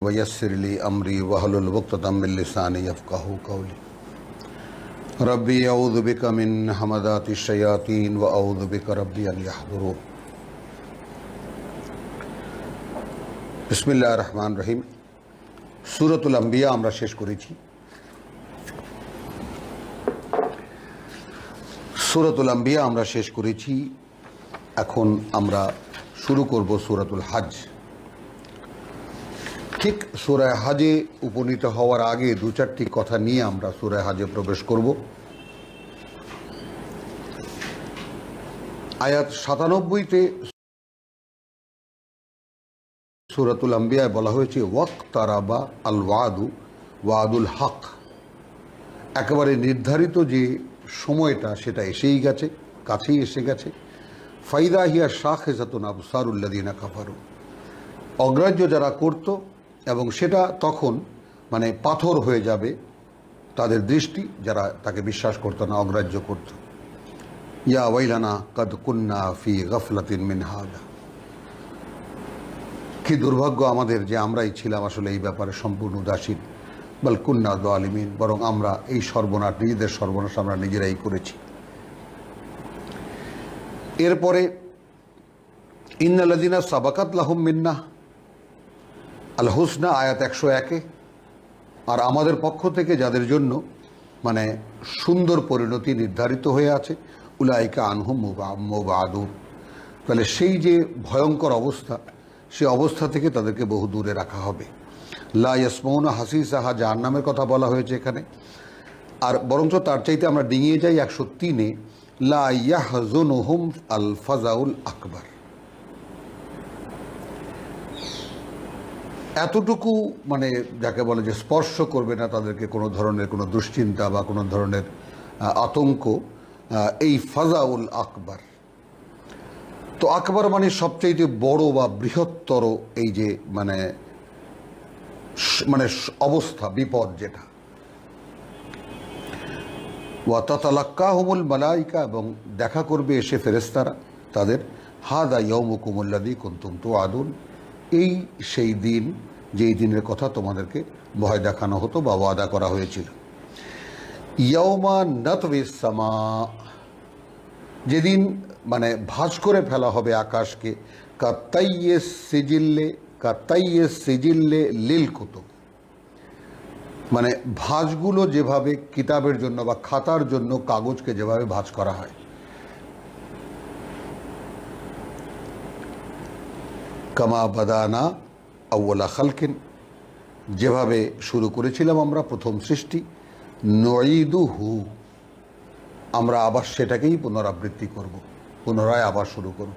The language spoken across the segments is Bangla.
वयस्सिर ली अमरी वहलुल उक़दतम मिन लिसानी यफ़क़हू क़ौली रब्बी अऊज़ु बिका मिन हमज़ातिश शयातीन व अऊज़ु बिका रब्बी अन यहज़ुरून। बिस्मिल्लाहिर रहमानिर रहीम। सूरतुल अंबिया আমরা শেষ করেছি। सूरतुल अंबिया আমরা শেষ করেছি। এখন আমরা শুরু করব সূরাতুল হজ। ঠিক সূরা হজে উপনীত হওয়ার আগে দু চারটি কথা নিয়ে আমরা সূরা হজে প্রবেশ করব। আয়াত ৯৭-তে সূরাতুল আম্বিয়ায় বলা হয়েছে ওয়াক্তারাবা আল ওয়াদু ওয়াদুল হক, একেবারে নির্ধারিত যে সময়টা সেটা এসেই গেছে, কাছেই এসে গেছে। ফাইদা হিয়া শাখিসাতুন আবসারুল্লাযিনা কাফারু, অগ্রাহ্য যারা করত এবং সেটা তখন মানে পাথর হয়ে যাবে তাদের দৃষ্টি, যারা তাকে বিশ্বাস করত না, অগ্রাহ্য করত। ইয়া ওয়াইলানা কাদ কুন্না ফি গাফলাতিন মিন হাদা, কি দুর্ভাগ্য আমাদের যে আমরাই ছিলাম আসলে এই ব্যাপারে সম্পূর্ণ উদাসীন। বাল কুন্না যালিমিন, বরং আমরা এই সর্বনাশ, নিজেদের সর্বনাশ আমরা নিজেরাই করেছি। এরপরে ইন্নাল্লাযিনা সাবাকাত লাহুম মিন্না আল হুসনা, আয়াত ১০১-এ, আর আমাদের পক্ষ থেকে যাদের জন্য মানে সুন্দর পরিণতি নির্ধারিত হয়ে আছে, উলাইকা আনহুম মুবাদুন, তাহলে সেই যে ভয়ঙ্কর অবস্থা, সেই অবস্থা থেকে তাদেরকে বহু দূরে রাখা হবে। লা ইয়াসমাউনা হাসিসাহা, জাহান্নামের কথা বলা হয়েছে এখানে। আর বরঞ্চ তার চাইতে আমরা ডিঙিয়ে যাই ১০৩-এ, লা ইয়াহজুনুহুম আল ফাজাউল আকবার। এতটুকু মানে যাকে বলে যে স্পর্শ করবে না তাদেরকে কোনো ধরনের কোনো দুশ্চিন্তা বা কোনো ধরনের আতঙ্ক, এই ফাজাউল আকবার। তো আকবর মানে সবচেয়ে বড় বা বৃহত্তর এই যে মানে মানে অবস্থা, বিপদ যেটা। ওয়া তাতালাক্কাহুমুল মালাইকা, এবং দেখা করবে এসে ফেরেশতারা তাদের, হাদা ইয়াউমুকুমুল্লাযী কুনতুম তুআদুন, এই সেই দিন যেই দিনের কথা তোমাদেরকে ভয় দেখানো হতো বা ওয়াদা করা হয়েছিল। ইয়াউমা নাতউইস সামা, যেদিন মানে ভাঁজ করে ফেলা হবে আকাশকে, কাতাইয়ে সিজিল্লে লিল কুতুব, মানে ভাঁজগুলো যেভাবে কিতাবের জন্য বা খাতার জন্য কাগজকে যেভাবে ভাঁজ করা হয়। কামা বাদানা আউয়ালা খালকিন, যেভাবে শুরু করেছিলাম আমরা প্রথম সৃষ্টি, নুঈদুহু, আমরা আবার সেটাকেই পুনরাবৃত্তি করব, পুনরায় আবার শুরু করব।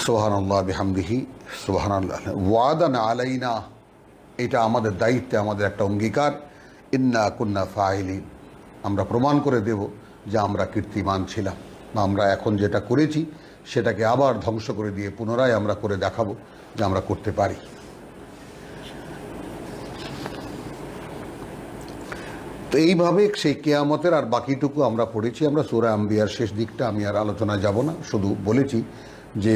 সুবহানাল্লাহ বিহামদিহি সুবহানাল্লাহ। ওয়াদান আলাইনা, এটা আমাদের দায়িত্বে, আমাদের একটা অঙ্গীকার। ইন্না কুন্না ফাইলিন, আমরা প্রমাণ করে দেব যে আমরা কীর্তিমান ছিলাম, বা আমরা এখন যেটা করেছি সেটাকে আবার ধ্বংস করে দিয়ে পুনরায় আমরা করে দেখাবো যে আমরা করতে পারি। তো এইভাবে সেই কেয়ামতের আর বাকিটুকু আমরা পড়েছি। আমরা সূরা আম্বিয়ার শেষ দিকটা আমি আর আলোচনায় যাব না, শুধু বলেছি যে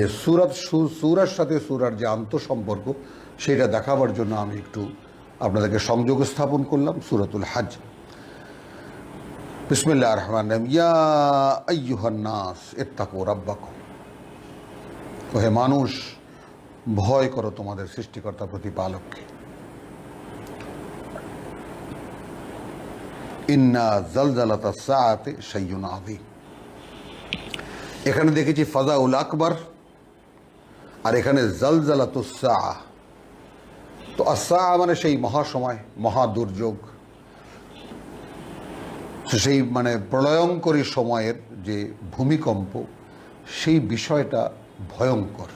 সূরার সাথে সূরার যে আন্তঃসম্পর্ক সেটা দেখাবার জন্য আমি একটু আপনাদেরকে সংযোগ স্থাপন করলাম। সূরাতুল হজ। বিসমিল্লাহির রহমানির রহিম। ইয়া আইয়ুহান নাস ইত্তাকু রাব্বাকুম, হে মানুষ, ভয় করো তোমাদের সৃষ্টিকর্তা প্রতিপালককে। ইন্না জালজালাতাস সাআতি শাইউন আযীম, এখানে দেখেছি ফাজাউল আকবার, আর এখানে জালজালাতুস সাআ। তো আসা মানে সেই মহাসময়, মহা দুর্যোগ, সেই মানে প্রলয়ঙ্করী সময়ের যে ভূমিকম্প, সেই বিষয়টা ভয়ঙ্কর।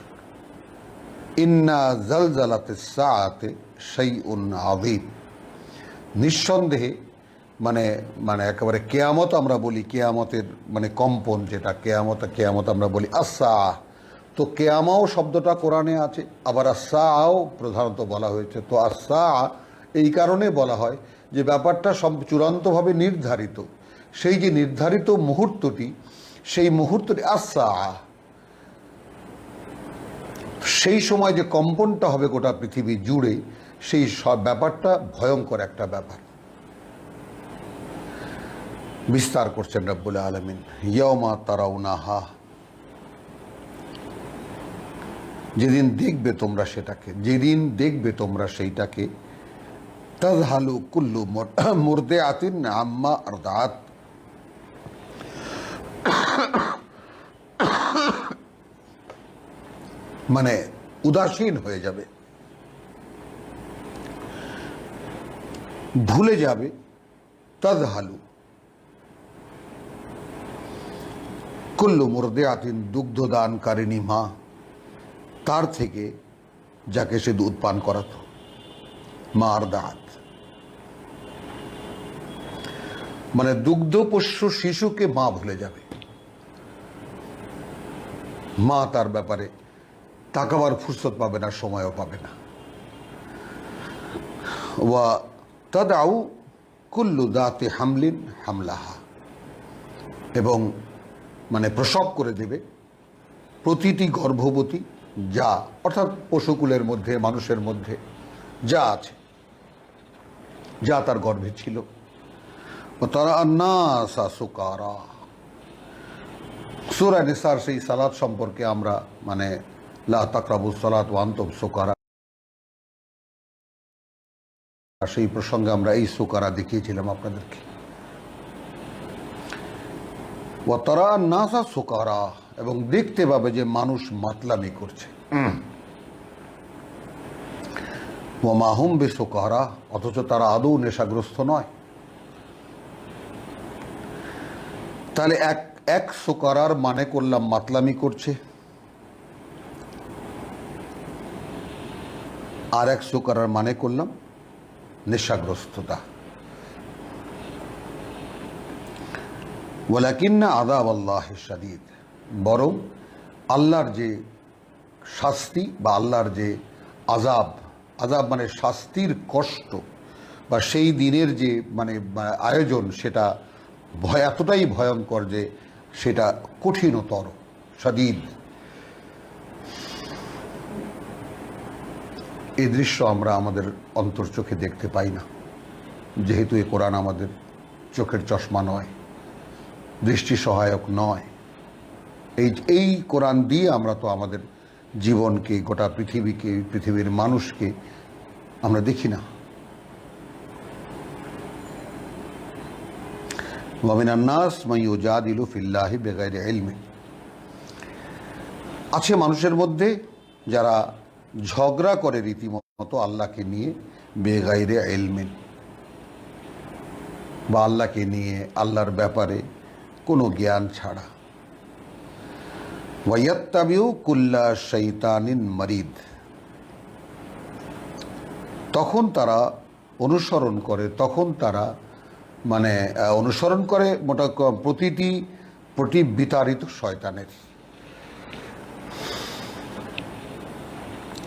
ইন্না জালজালাতিস সাআতি শাইউন আযীম, নিঃসন্দেহে মানে মানে একেবারে কেয়ামত আমরা বলি, কেয়ামতের মানে কম্পন যেটা, কেয়ামত আমরা বলি আসা। তো কেয়ামাও শব্দটা কোরআনে আছে, আবার আসাও প্রধানত বলা হয়েছে। তো আসা এই কারণে বলা হয় যে ব্যাপারটা সব চূড়ান্তভাবে নির্ধারিত, সেই যে নির্ধারিত মুহূর্তটি, সেই মুহূর্তটি আসা। সেই সময় যে কম্পনটা হবে গোটা পৃথিবী জুড়ে, সেই সব ব্যাপারটা ভয়ঙ্কর একটা ব্যাপার। বিস্তার করছেন রব্বুল আলামিন, ইয়াওমা তারাউনাহা, যেদিন দেখবে তোমরা সেটাকে, যেদিন দেখবে তোমরা সেইটাকে, তাযহালু কুল্লু মুরদিআতিন আম্মা আরদাত, মানে উদাসীন হয়ে যাবে, ভুলে যাবে। তাযহালু কুল্লু মুরদিআতিন, দুগ্ধদানকারিণী মা, তার থেকে যাকে সে দুধ পান করাতো, মা আরদাত, মানে দুগ্ধপোষ্য শিশুকে মা ভুলে যাবে। মা তার ব্যাপারে তাকাবার ফুরসত পাবে না, সময়ও পাবে না। ওয়া তাদাউ কুল্লু দাতি হামলিন হামলাহা, এবং মানে প্রসব করে দেবে প্রতিটি গর্ভবতী যা, অর্থাৎ পশুকুলের মধ্যে মানুষের মধ্যে যা আছে, যা তার গর্ভে ছিল। তারা আন্নাসা সুকারা, সূরা নিসার সেই সালাত সম্পর্কে আমরা মানে লা তাকরাবুস সালাত ওয়া আনতুম সুকারা, সেই প্রসঙ্গে আমরা এই সুকারা দেখিয়েছিলাম আপনাদেরকে। ওয়া তারা আন্নাসা সুকারা, এবং দেখতে পাবে যে মানুষ মাতলামি করছে। ওয়া মা হুম বিসুকারা, অথচ তারা আদৌ নেশাগ্রস্ত নয়। তাহলে এক সুকারার মানে করলাম মাতলামি করছে, আর এক সুকারার মানে করলাম নেশাগ্রস্ততা। ওয়ালাকিন্না আযাব আল্লাহি শাদীদ, বরং আল্লাহর যে শাস্তি বা আল্লাহর যে আযাব, আযাব মানে শাস্তির কষ্ট বা সেই দিনের যে মানে আয়োজন, সেটা এতটাই ভয়ঙ্কর যে সেটা কঠিনতর, শাদীদ। এই দৃশ্য আমরা আমাদের অন্তর্চোখে দেখতে পাই না, যেহেতু এই কোরআন আমাদের চোখের চশমা নয়, দৃষ্টি সহায়ক নয়। এই কোরআন দিয়ে আমরা তো আমাদের জীবনকে, গোটা পৃথিবীকে, পৃথিবীর মানুষকে আমরা দেখি না। ওয়া মিনান নাস মান ইউজাদিলু ফিল্লাহি বিগাইরি ইলমিন, আছে মানুষের মধ্যে যারা ঝগড়া করে রীতিমতো আল্লাহকে নিয়ে, বেগাইরে ইলমিন, বা আল্লাহকে নিয়ে, আল্লাহর ব্যাপারে কোনো জ্ঞান ছাড়া। ওয়াইয়াত্তাবিউ কুল্লা শাইতানিন মারিদ, তখন তারা অনুসরণ করে, তখন তারা মানে অনুসরণ করে প্রতি বিতাড়িত শয়তানের।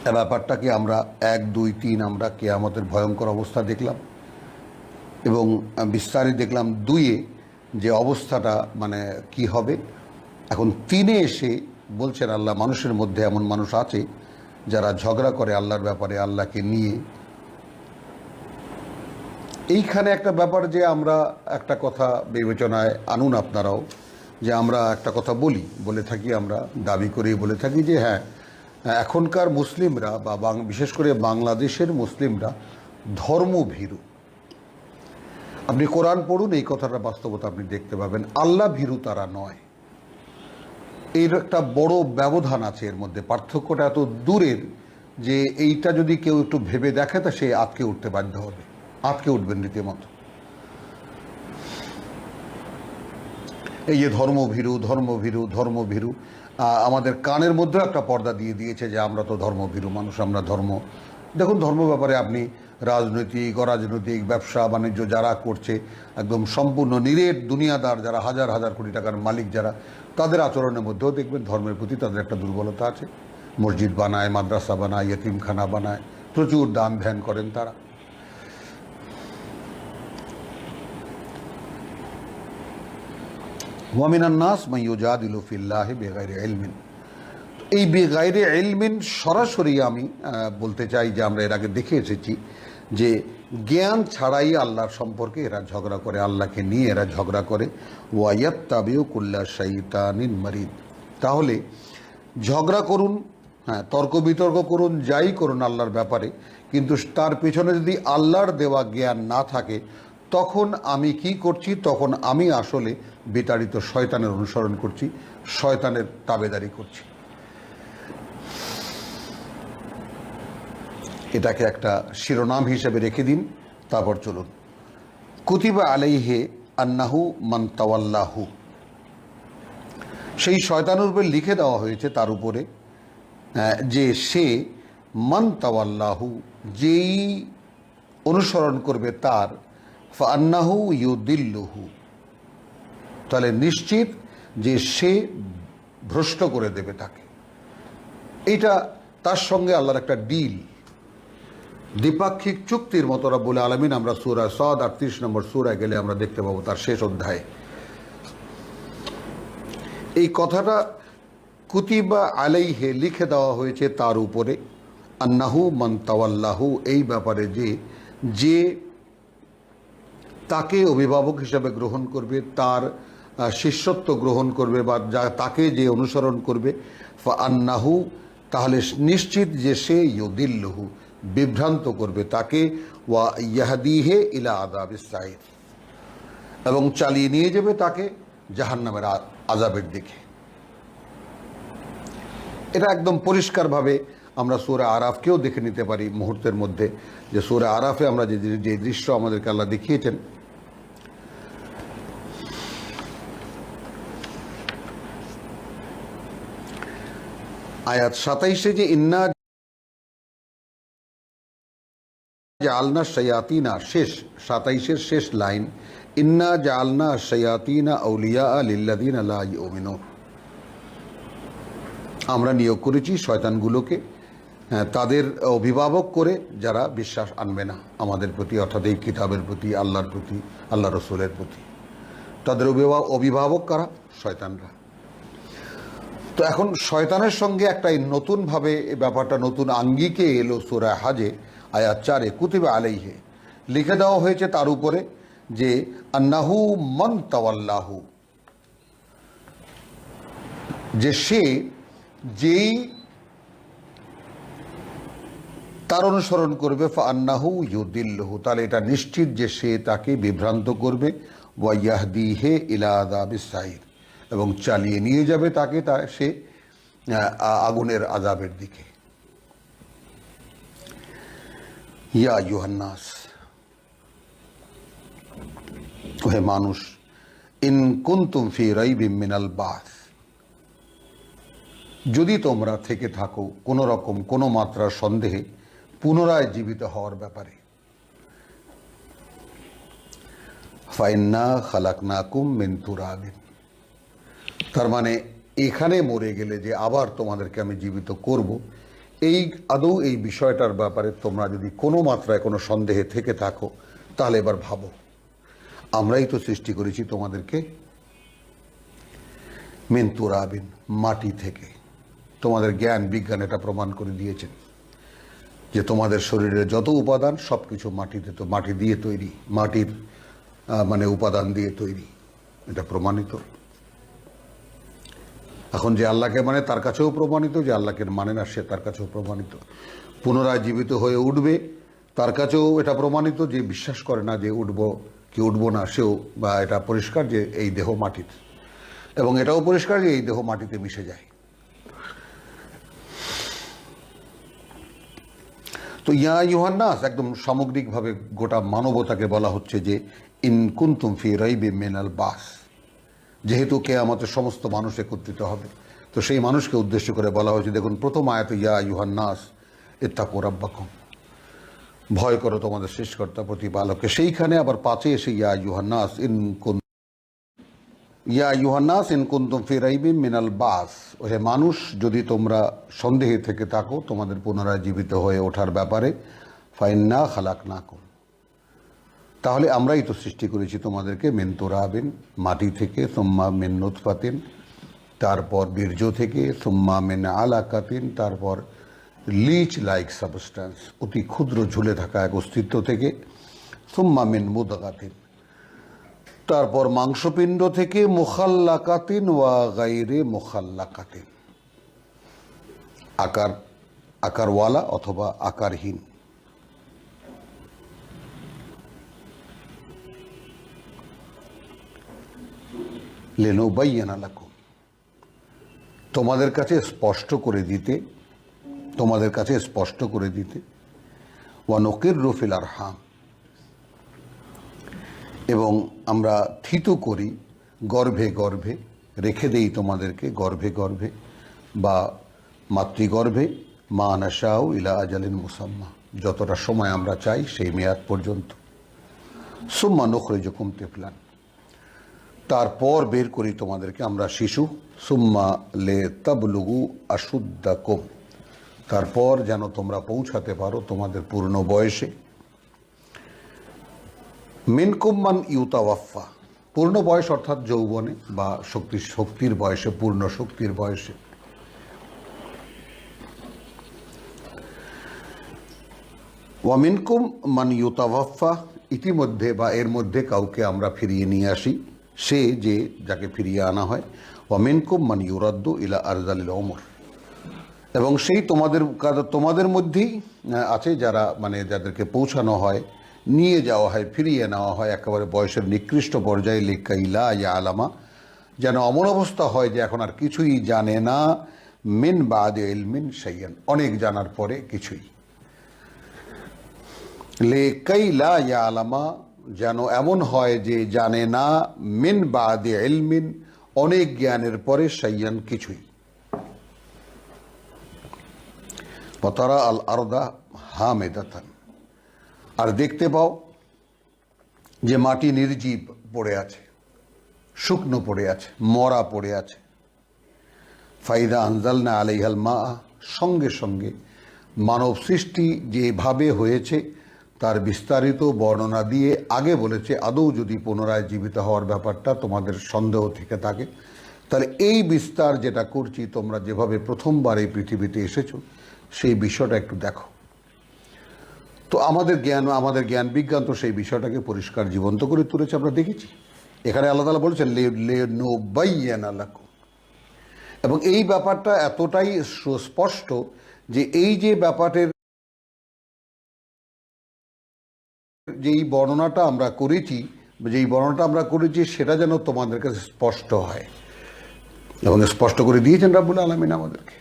এ ব্যাপারটাকে আমরা 1, 2, 3 আমরা কিয়ামতের ভয়ঙ্কর অবস্থা দেখলাম, এবং বিস্তারিত দেখলাম 2-এ যে অবস্থাটা মানে কি হবে। এখন 3-এ এসে বলছেন আল্লাহ, মানুষের মধ্যে এমন মানুষ আছে যারা ঝগড়া করে আল্লাহর ব্যাপারে, আল্লাহকে নিয়ে। এইখানে একটা ব্যাপার যে আমরা একটা কথা বিবেচনায় আনুন আপনারাও, যে আমরা একটা কথা বলে থাকি, আমরা দাবি করে বলে থাকি যে হ্যাঁ, এখনকার মুসলিমরা বা বিশেষ করে বাংলাদেশের মুসলিমরা ধর্মভীরু। আপনি কোরআন পড়ুন, এই কথাটা বাস্তবতা আপনি দেখতে পাবেন। আল্লাহ ভীরু তারা নয়। এর একটা বড় ব্যবধান আছে এর মধ্যে, পার্থক্যটা এত দূরের যে এইটা যদি কেউ একটু ভেবে দেখে তা সে আটকে উঠতে বাধ্য হবে, আটকে উঠবেন রীতিমতো। এই যে ধর্মভীরু ধর্মভীরু ধর্মভীরু, আমাদের কানের মধ্যেও একটা পর্দা দিয়ে দিয়েছে যে আমরা তো ধর্মভীরু মানুষ, আমরা ধর্ম। দেখুন, ধর্ম ব্যাপারে আপনি রাজনৈতিক, অরাজনৈতিক, ব্যবসা বাণিজ্য যারা করছে, একদম সম্পূর্ণ নিরেট দুনিয়াদার যারা, হাজার হাজার কোটি টাকার মালিক যারা, তাদের আচরণের মধ্যেও দেখবেন ধর্মের প্রতি তাদের একটা দুর্বলতা আছে। মসজিদ বানায়, মাদ্রাসা বানায়, ইয়েতিমখানা বানায়, প্রচুর দান ধ্যান করেন তারা। ওয়া মিনান নাস মান ইউজাদিলু ফিল্লাহি বিগাইরি ইলমিন, এই বেগাইরে ইলমিন সরাসরি আমি বলতে চাই যে আমরা এর আগে দেখে এসেছি যে জ্ঞান ছাড়াই আল্লাহর সম্পর্কে এরা ঝগড়া করে, আল্লাহকে নিয়ে এরা ঝগড়া করে। ওয়াইয়াত্তাবিউ কুল্লা শাইতানিন মারিদ। তাহলে ঝগড়া করুন, হ্যাঁ, তর্ক বিতর্ক করুন, যাই করুন আল্লাহর ব্যাপারে, কিন্তু তার পেছনে যদি আল্লাহর দেওয়া জ্ঞান না থাকে, তখন আমি কি করছি? তখন আমি আসলে বিতাড়িত শয়তানের অনুসরণ করছি, শয়তানের তাবেদারি করছি। এটাকে একটা শিরোনাম হিসেবে রেখে দিন। তারপর চলুন, কুতিবা আলাইহে আন্নাহু মান তাওয়াল্লাহু। সেই শয়তানের উপরে লিখে দেওয়া হয়েছে তার উপরে যে সে মান তাওয়াল্লাহু, যেই অনুসরণ করবে তার, ফান্নাহু ইউদিল্লুহু, তাহলে নিশ্চিত যে সে ভ্রষ্ট করে দেবে তাকে। এটা তার সঙ্গে আল্লাহর একটা ডিল, দ্বিপাক্ষিক চুক্তির মতো রব্বুল আলামিন, আমরা সূরা সাদ ৩৮ নম্বর সূরায় গেলে আমরা দেখতে পাবো তার শেষ অধ্যায়ে এই কথাটা কুতিবা আলাইহে লিখে দেওয়া হয়েছে তার উপরে, আন্নাহু মান তাওয়াল্লাহু, এই ব্যাপারে যে তাকে অভিভাবক হিসাবে গ্রহণ করবে, তার শিষ্যত্ব গ্রহণ করবে, বা যা তাকে যে অনুসরণ করবে, ফাআন্নাহু, তাহলে নিশ্চিত যে সে ইউদিল্লুহু, বিভ্রান্ত করবে তাকে, ওয়া ইয়াহদিহে ইলা আযাবিস সাইর, এবং চালিয়ে নিয়ে যাবে তাকে জাহান্নামের আযাবের দিকে। এটা একদম পরিষ্কারভাবে আমরা সূরা আরাফকেও দেখে নিতে পারি মুহূর্তের মধ্যে, যে সূরা আরাফে আমরা যে দৃশ্য আমাদেরকে আল্লাহ দেখিয়েছেন, আয়াত ২৭-এ, যে ইন্না জাআলনা শায়াতিনা, শেষ ২৭-এর শেষ লাইন, ইন্না জাআলনা শায়াতিনা আউলিয়া লিল্লাযিনা লা ইউমিনুন, আমরা নিয়োগ করেছি শয়তানগুলোকে তাদের অভিভাবক করে যারা বিশ্বাস আনবে না আমাদের প্রতি, অর্থাৎ এই কিতাবের প্রতি, আল্লাহর প্রতি, আল্লাহ রসুলের প্রতি। তাদের অভিভাবক কারা? শয়তানরা। তো এখন শয়তানের সঙ্গে একটা নতুনভাবে ব্যাপারটা নতুন আঙ্গিকে এলো সূরা হাজে আয়াত ৪-এ, কুতিবা আলাইহে, লিখে দেওয়া হয়েছে তার উপরে যে আন্নাহু মান তাওয়াল্লাহু, যে সে যেই তার অনুসরণ করবে, ফাআন্নাহু ইউদিল্লুহু, তাহলে এটা নিশ্চিত যে সে তাকে বিভ্রান্ত করবে, ওয়া ইয়াহদিহে ইলা আযাবিস সাইর, এবং চালিয়ে নিয়ে যাবে তাকে সে আগুনের আযাবের দিকে। ইয়া আইয়ুহান নাস, হে মানুষ, ইন কুনতুম ফি রাইবিম মিনাল বাস, যদি তোমরা থেকে থাকো কোনো রকম কোনো মাত্রার সন্দেহে পুনরায় জীবিত হওয়ার ব্যাপারে, ফাইন্না খালাকনাকুম মিন তুরাবিন, তার মানে এখানে মরে গেলে যে আবার তোমাদেরকে আমি জীবিত করব, এই আদৌ এই বিষয়টার ব্যাপারে তোমরা যদি কোনো মাত্রায় কোনো সন্দেহে থেকে থাকো, তাহলে এবার ভাবো, আমরাই তো সৃষ্টি করেছি তোমাদেরকে মিন তুরাবিন, মাটি থেকে। তোমাদের জ্ঞান বিজ্ঞান এটা প্রমাণ করে দিয়েছেন যে তোমাদের শরীরের যত উপাদান সব কিছু মাটিতে, তো মাটি দিয়ে তৈরি, মাটির মানে উপাদান দিয়ে তৈরি, এটা প্রমাণিত। এখন যে আল্লাহকে মানে তার কাছেও প্রমাণিত, যে আল্লাহকে মানে না সে তার কাছেও প্রমাণিত। পুনরায় জীবিত হয়ে উঠবে তার কাছেও এটা প্রমাণিত, যে বিশ্বাস করে না যে উঠবো কি উঠবো না সেও, বা এটা পরিষ্কার যে এই দেহ মাটিতে, এবং এটাও পরিষ্কার যে এই দেহ মাটিতে মিশে যায়। তো ইয়া আইয়ুহান নাস, একদম সামগ্রিকভাবে গোটা মানবতাকে বলা হচ্ছে যে ইন কুনতুম ফি রাইবিম মিনাল বাস, যেহেতু কিয়ামতের সমস্ত মানুষ একত্রিত হবে, তো সেই মানুষকে উদ্দেশ্য করে বলা হয়েছে। দেখুন প্রথম আয়াতে ইয়া আইয়ুহান নাস ইত্তাকু রাব্বাকুম, ভয় করো তোমাদের সৃষ্টিকর্তা প্রতিপালককে। সেইখানে আবার ৫-এ এসে ইয়া আইয়ুহান নাস ইন কুনতুম ফি রাইবিম মিনাল বাস, হে মানুষ যদি তোমরা সন্দেহে থেকে থাকো তোমাদের পুনরায় জীবিত হয়ে ওঠার ব্যাপারে, ফাইন্না খালাকনাকুম, তাহলে আমরাই তো সৃষ্টি করেছি তোমাদেরকে মিন তুরাবিন, মাটি থেকে, সুম্মা মিন নুতফাতিন, তারপর বীর্য থেকে, সুম্মা মিন আলাকাতিন, তারপর লিচ লাইক সাবস্ট্যান্স, অতি ক্ষুদ্র ঝুলে থাকা এক অস্তিত্ব থেকে, সুম্মা মিন মুদগাতিন, তারপর মাংসপিণ্ড থেকে, মুখাল্লাকাতিন ওয়া গাইরে মুখাল্লাকাতিন, আকারওয়ালা অথবা আকারহীন। লিনুবাইয়িনা লাকুম, তোমাদের কাছে স্পষ্ট করে দিতে, ওয়া নুকিররু ফিল আরহাম, এবং আমরা থিত করি গর্ভে গর্ভে, রেখে দেই তোমাদেরকে গর্ভে গর্ভে বা মাতৃগর্ভে, মা নাশাউ ইলা আজালিন মুসাম্মা, যতটা সময় আমরা চাই সেই মেয়াদ পর্যন্ত। সুম্মা নুখরিজুকুম তিফলান, তারপর বের করি তোমাদেরকে আমরা শিশু। সুম্মা লে তাবলুগু আশুদ্দাকুম, তারপর যেন তোমরা পৌঁছাতে পারো তোমাদের পূর্ণ বয়সে। মিনকুম মান ইউতাওয়াফা, পূর্ণ বয়স অর্থাৎ যৌবনে বা শক্তির বয়সে, পূর্ণ শক্তির বয়সে। ওয়া মিনকুম মান ইউতাওয়াফা, ইতিমধ্যে বা এর মধ্যে কাউকে আমরা ফিরিয়ে নিয়ে আসি, সে যে যাকে ফিরিয়ে আনা হয়। ওয়া মিনকুম মান ইউরাদ্দু ইলা আরজালিল উমর, এবং সেই তোমাদের মধ্যেই আছে যারা যাদেরকে পৌঁছানো হয়, নিয়ে যাওয়া হয়, ফিরিয়ে নেওয়া হয় একেবারে বয়সের নিকৃষ্ট পর্যায়ে। লিকাইলা ইয়া আলামা, যেন এমন অবস্থা হয় যে এখন আর কিছুই জানে না। মিন বাদে ইলমিন শাইয়ান, অনেক জানার পরে কিছুই। লিকাইলা ইয়া আলামা, যেন এমন হয় যে জানে না। মিন বাদে ইলমিন, অনেক জ্ঞানের পরে, শাইয়ান কিছুই। ওয়াতারা আল আরদা হামেদাতান, আর দেখতে পাও যে মাটি নির্জীব পড়ে আছে, শুকনো পড়ে আছে, মরা পড়ে আছে। ফাইদা আনজালনা আলাইহাল মা, সঙ্গে সঙ্গে মানব সৃষ্টি যেভাবে হয়েছে তার বিস্তারিত বর্ণনা দিয়ে আগে বলেছে। আদৌ যদি পুনরায় জীবিত হওয়ার ব্যাপারটা তোমাদের সন্দেহ থেকে থাকে, তাহলে এই বিস্তার যেটা করছি, তোমরা যেভাবে প্রথমবার এই পৃথিবীতে এসেছো সেই বিষয়টা একটু দেখো। তো আমাদের জ্ঞান বিজ্ঞান তো সেই বিষয়টাকে পরিষ্কার জীবন্ত করে তুলেছে, আমরা দেখেছি। এখানে আল্লাহ তাআলা বলেছেন লিনুবাইয়িনা লাকুম, এবং এই ব্যাপারটা এতটাই সুস্পষ্ট যে এই যে ব্যাপারের যেই বর্ণনাটা আমরা করেছি সেটা যেন তোমাদের কাছে স্পষ্ট হয়, এবং স্পষ্ট করে দিয়েছেন রাব্বুল আলামিন আমাদেরকে।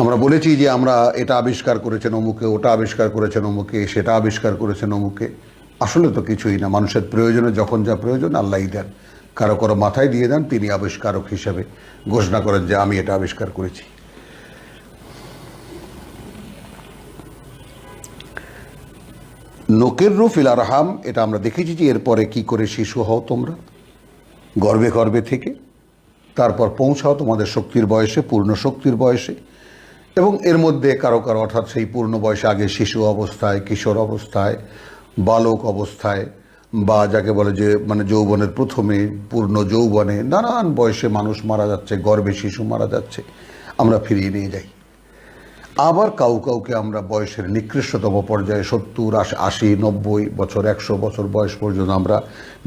আমরা বলেছি যে আমরা এটা আবিষ্কার করেছেন অমুকে, ওটা আবিষ্কার করেছেন অমুকে, সেটা আবিষ্কার করেছেন অমুকে। আসলে তো কিছুই না, মানুষের প্রয়োজনে যখন যা প্রয়োজন আল্লাহই দেন, কারো মাথায় দিয়ে দেন, তিনি আবিষ্কারক হিসেবে ঘোষণা করেন যে আমি এটা আবিষ্কার করেছি। নুকিররু ফিল আরহাম, এটা আমরা দেখেছি যে এরপরে কি করে শিশু হও তোমরা গর্ভে গর্ভে থেকে, তারপর পৌঁছাও তোমাদের শক্তির বয়সে, পূর্ণ শক্তির বয়সে। এবং এর মধ্যে কারো অর্থাৎ সেই পূর্ণ বয়সে আগে শিশু অবস্থায়, কিশোর অবস্থায়, বালক অবস্থায়, বা যাকে বলে যে যৌবনের প্রথমে, পূর্ণ যৌবনে, নানান বয়সে মানুষ মারা যাচ্ছে, গর্ভে শিশু মারা যাচ্ছে, আমরা ফিরিয়ে নিয়ে যাই। আবার কাউকে আমরা বয়সের নিকৃষ্টতম পর্যায়ে 70, 80, 90 বছর, 100 বছর বয়স পর্যন্ত আমরা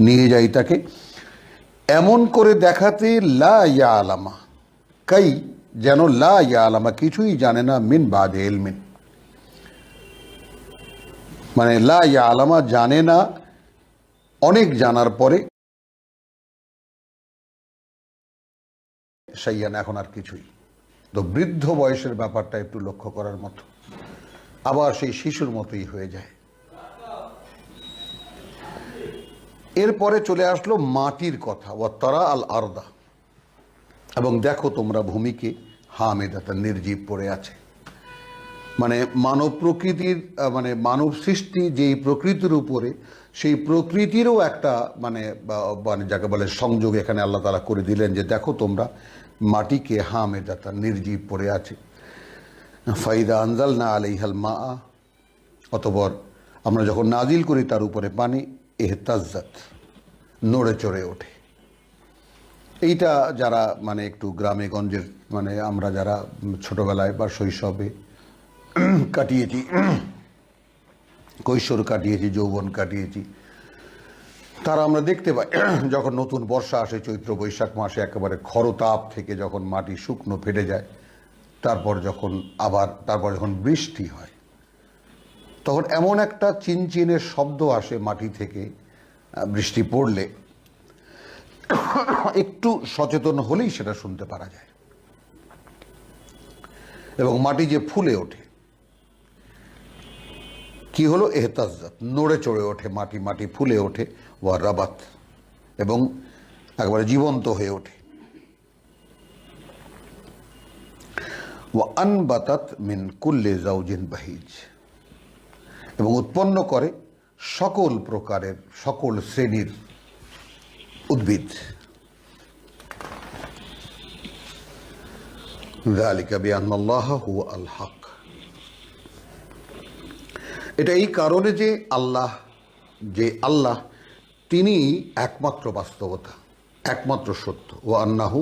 নিয়ে যাই তাকে, এমন করে দেখাতে লা ইয়া আলামা, যেন লা ইয়া আলামা, কিছুই জানে না, মিন বাদে ইলমিন, লা ইয়া আলামা, জানে না, অনেক জানার পরে, শাইয়ান, এখন আর কিছুই। তো বৃদ্ধ বয়সের ব্যাপারটা একটু লক্ষ্য করার মতো, আবার সেই শিশুর মতোই হয়ে যায়। এরপরে চলে আসলো মাটির কথা, ওয়াতারা আল আরদা, এবং দেখো তোমরা ভূমিকে হামেদাতান, নির্জীব পড়ে আছে। মানব প্রকৃতির মানব সৃষ্টি যেই প্রকৃতির উপরে, সেই প্রকৃতিরও একটা যাকে বলে সংযোগ এখানে আল্লাহ তাআলা করে দিলেন যে দেখো তোমরা মাটিকে হামেদাতান, নির্জীব পড়ে আছে। ফাইদা আনজালনা আলাইহাল মা, অতঃপর আমরা যখন নাজিল করি তার উপরে পানি, ইহতাজ্জাত, নড়ে চড়ে ওঠে। এইটা যারা মানে একটু গ্রামে গঞ্জের মানে আমরা যারা ছোটবেলায় বা শৈশবে কাটিয়েছি, কৈশোর কাটিয়েছি, যৌবন কাটিয়েছি, তারা আমরা দেখতে পাই যখন নতুন বর্ষা আসে চৈত্র বৈশাখ মাসে একেবারে খরতাপ থেকে যখন মাটি শুকনো ফেটে যায়, তারপর যখন বৃষ্টি হয়, তখন এমন একটা চিনচিনের শব্দ আসে মাটি থেকে বৃষ্টি পড়লে, একটু সচেতন হলেই সেটা শুনতে পারা যায়। এবং মাটি যে ফুলে ওঠে, কি হলো, এহতাজ্জাত, নড়ে চড়ে ওঠে মাটি, মাটি ফুলে ওঠে, ওয়া রাবাত, এবং একবারে জীবন্ত হয়ে ওঠে। ওয়া আনবাতাত মিন কুল্লি জাওজিন বাহিজ, এবং উৎপন্ন করে সকল প্রকারের সকল শ্রেণীর উদ্ভিদ। যালিকা বিআন্নাল্লাহা হুয়া আল হক, এটা এই কারণে যে আল্লাহ তিনি একমাত্র বাস্তবতা, একমাত্র সত্য। ওয়া আন্নাহু,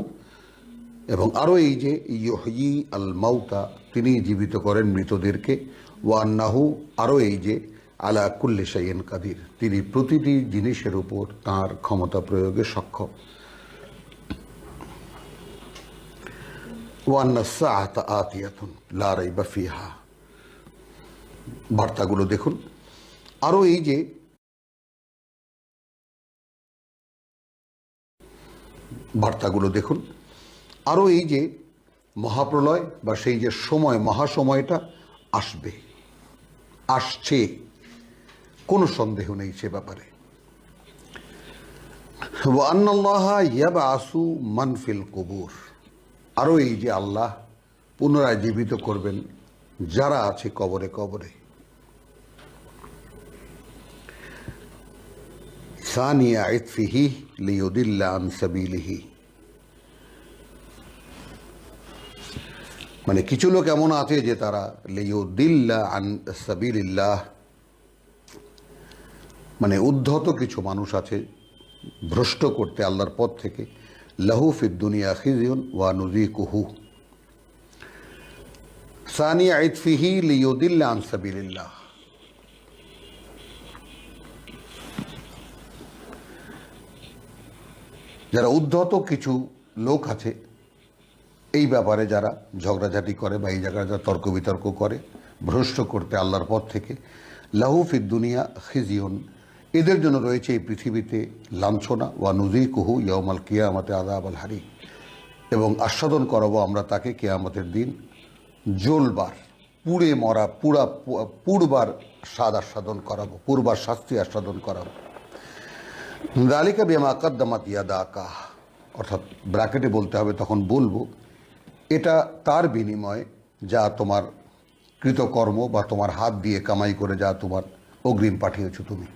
এবং আরও এই যে ইউহয়ি আল মাউতা, তিনি জীবিত করেন মৃতদেরকে। ওয়া আন্নাহু, আরও এই যে আলা কুল্লি শাইইন কাদির, তিনি প্রতিটি জিনিসের উপর তাঁর ক্ষমতা প্রয়োগে সক্ষম। ওয়া আন্নাস সাআতা আতিয়াতুন লা রাইবা ফিহা, বার্তাগুলো দেখুন। আরও এই যে মহাপ্রলয় বা সেই যে সময়, মহাসময়টা আসবে, আসছে, কোনো সন্দেহ নেই সে ব্যাপারে। ওয়া আন্নাল্লাহা ইয়াবআসু মান ফিল কুবুর, আরও এই যে আল্লাহ পুনরায় জীবিত করবেন যারা আছে কবরে কবরে। সানিয়া ইতফিহি লিয়ুদিল্লা আন সাবিলিহি, মানে কিছু লোক এমন আছে যে তারা লিয়ুদিল্লা আন সাবিলিল্লাহ, মানে উদ্ধত কিছু মানুষ আছে ভ্রষ্ট করতে আল্লাহর পথ থেকে। লাহু ফিদ দুনিয়া খিজিউন ওয়া নুযিকুহু সানিয়া ইতফিহি লিয়ুদিল্লা আন সাবিলিল্লাহ। যারা উদ্ধত কিছু লোক আছে এই ব্যাপারে, যারা ঝগড়াঝাটি করে বা এই জায়গায় যারা তর্ক বিতর্ক করে ভ্রষ্ট করতে আল্লাহর পথ থেকে, লাহু ফিদ দুনিয়া খিজিউন, এদের জন্য রয়েছে এই পৃথিবীতে লাঞ্ছনা। ওয়া নুযিকুহু ইয়াউমাল কিয়ামাতি আযাবাল হারিক, এবং আস্বাদন করাবো আমরা তাকে কিয়ামতের দিন জ্বলবার, পুড়ে মরা, পুড়বার স্বাদ আস্বাদন করাবো, পুড়বার শাস্তি আস্বাদন করাবো। যালিকা বিমা কাদ্দামাত ইয়াদাকা, অর্থাৎ ব্র্যাকেটে বলতে হবে, তখন বলবো এটা তার বিনিময়ে যা তোমার কৃতকর্ম বা তোমার হাত দিয়ে কামাই করে যা তোমার অগ্রিম পাঠিয়েছো তুমি।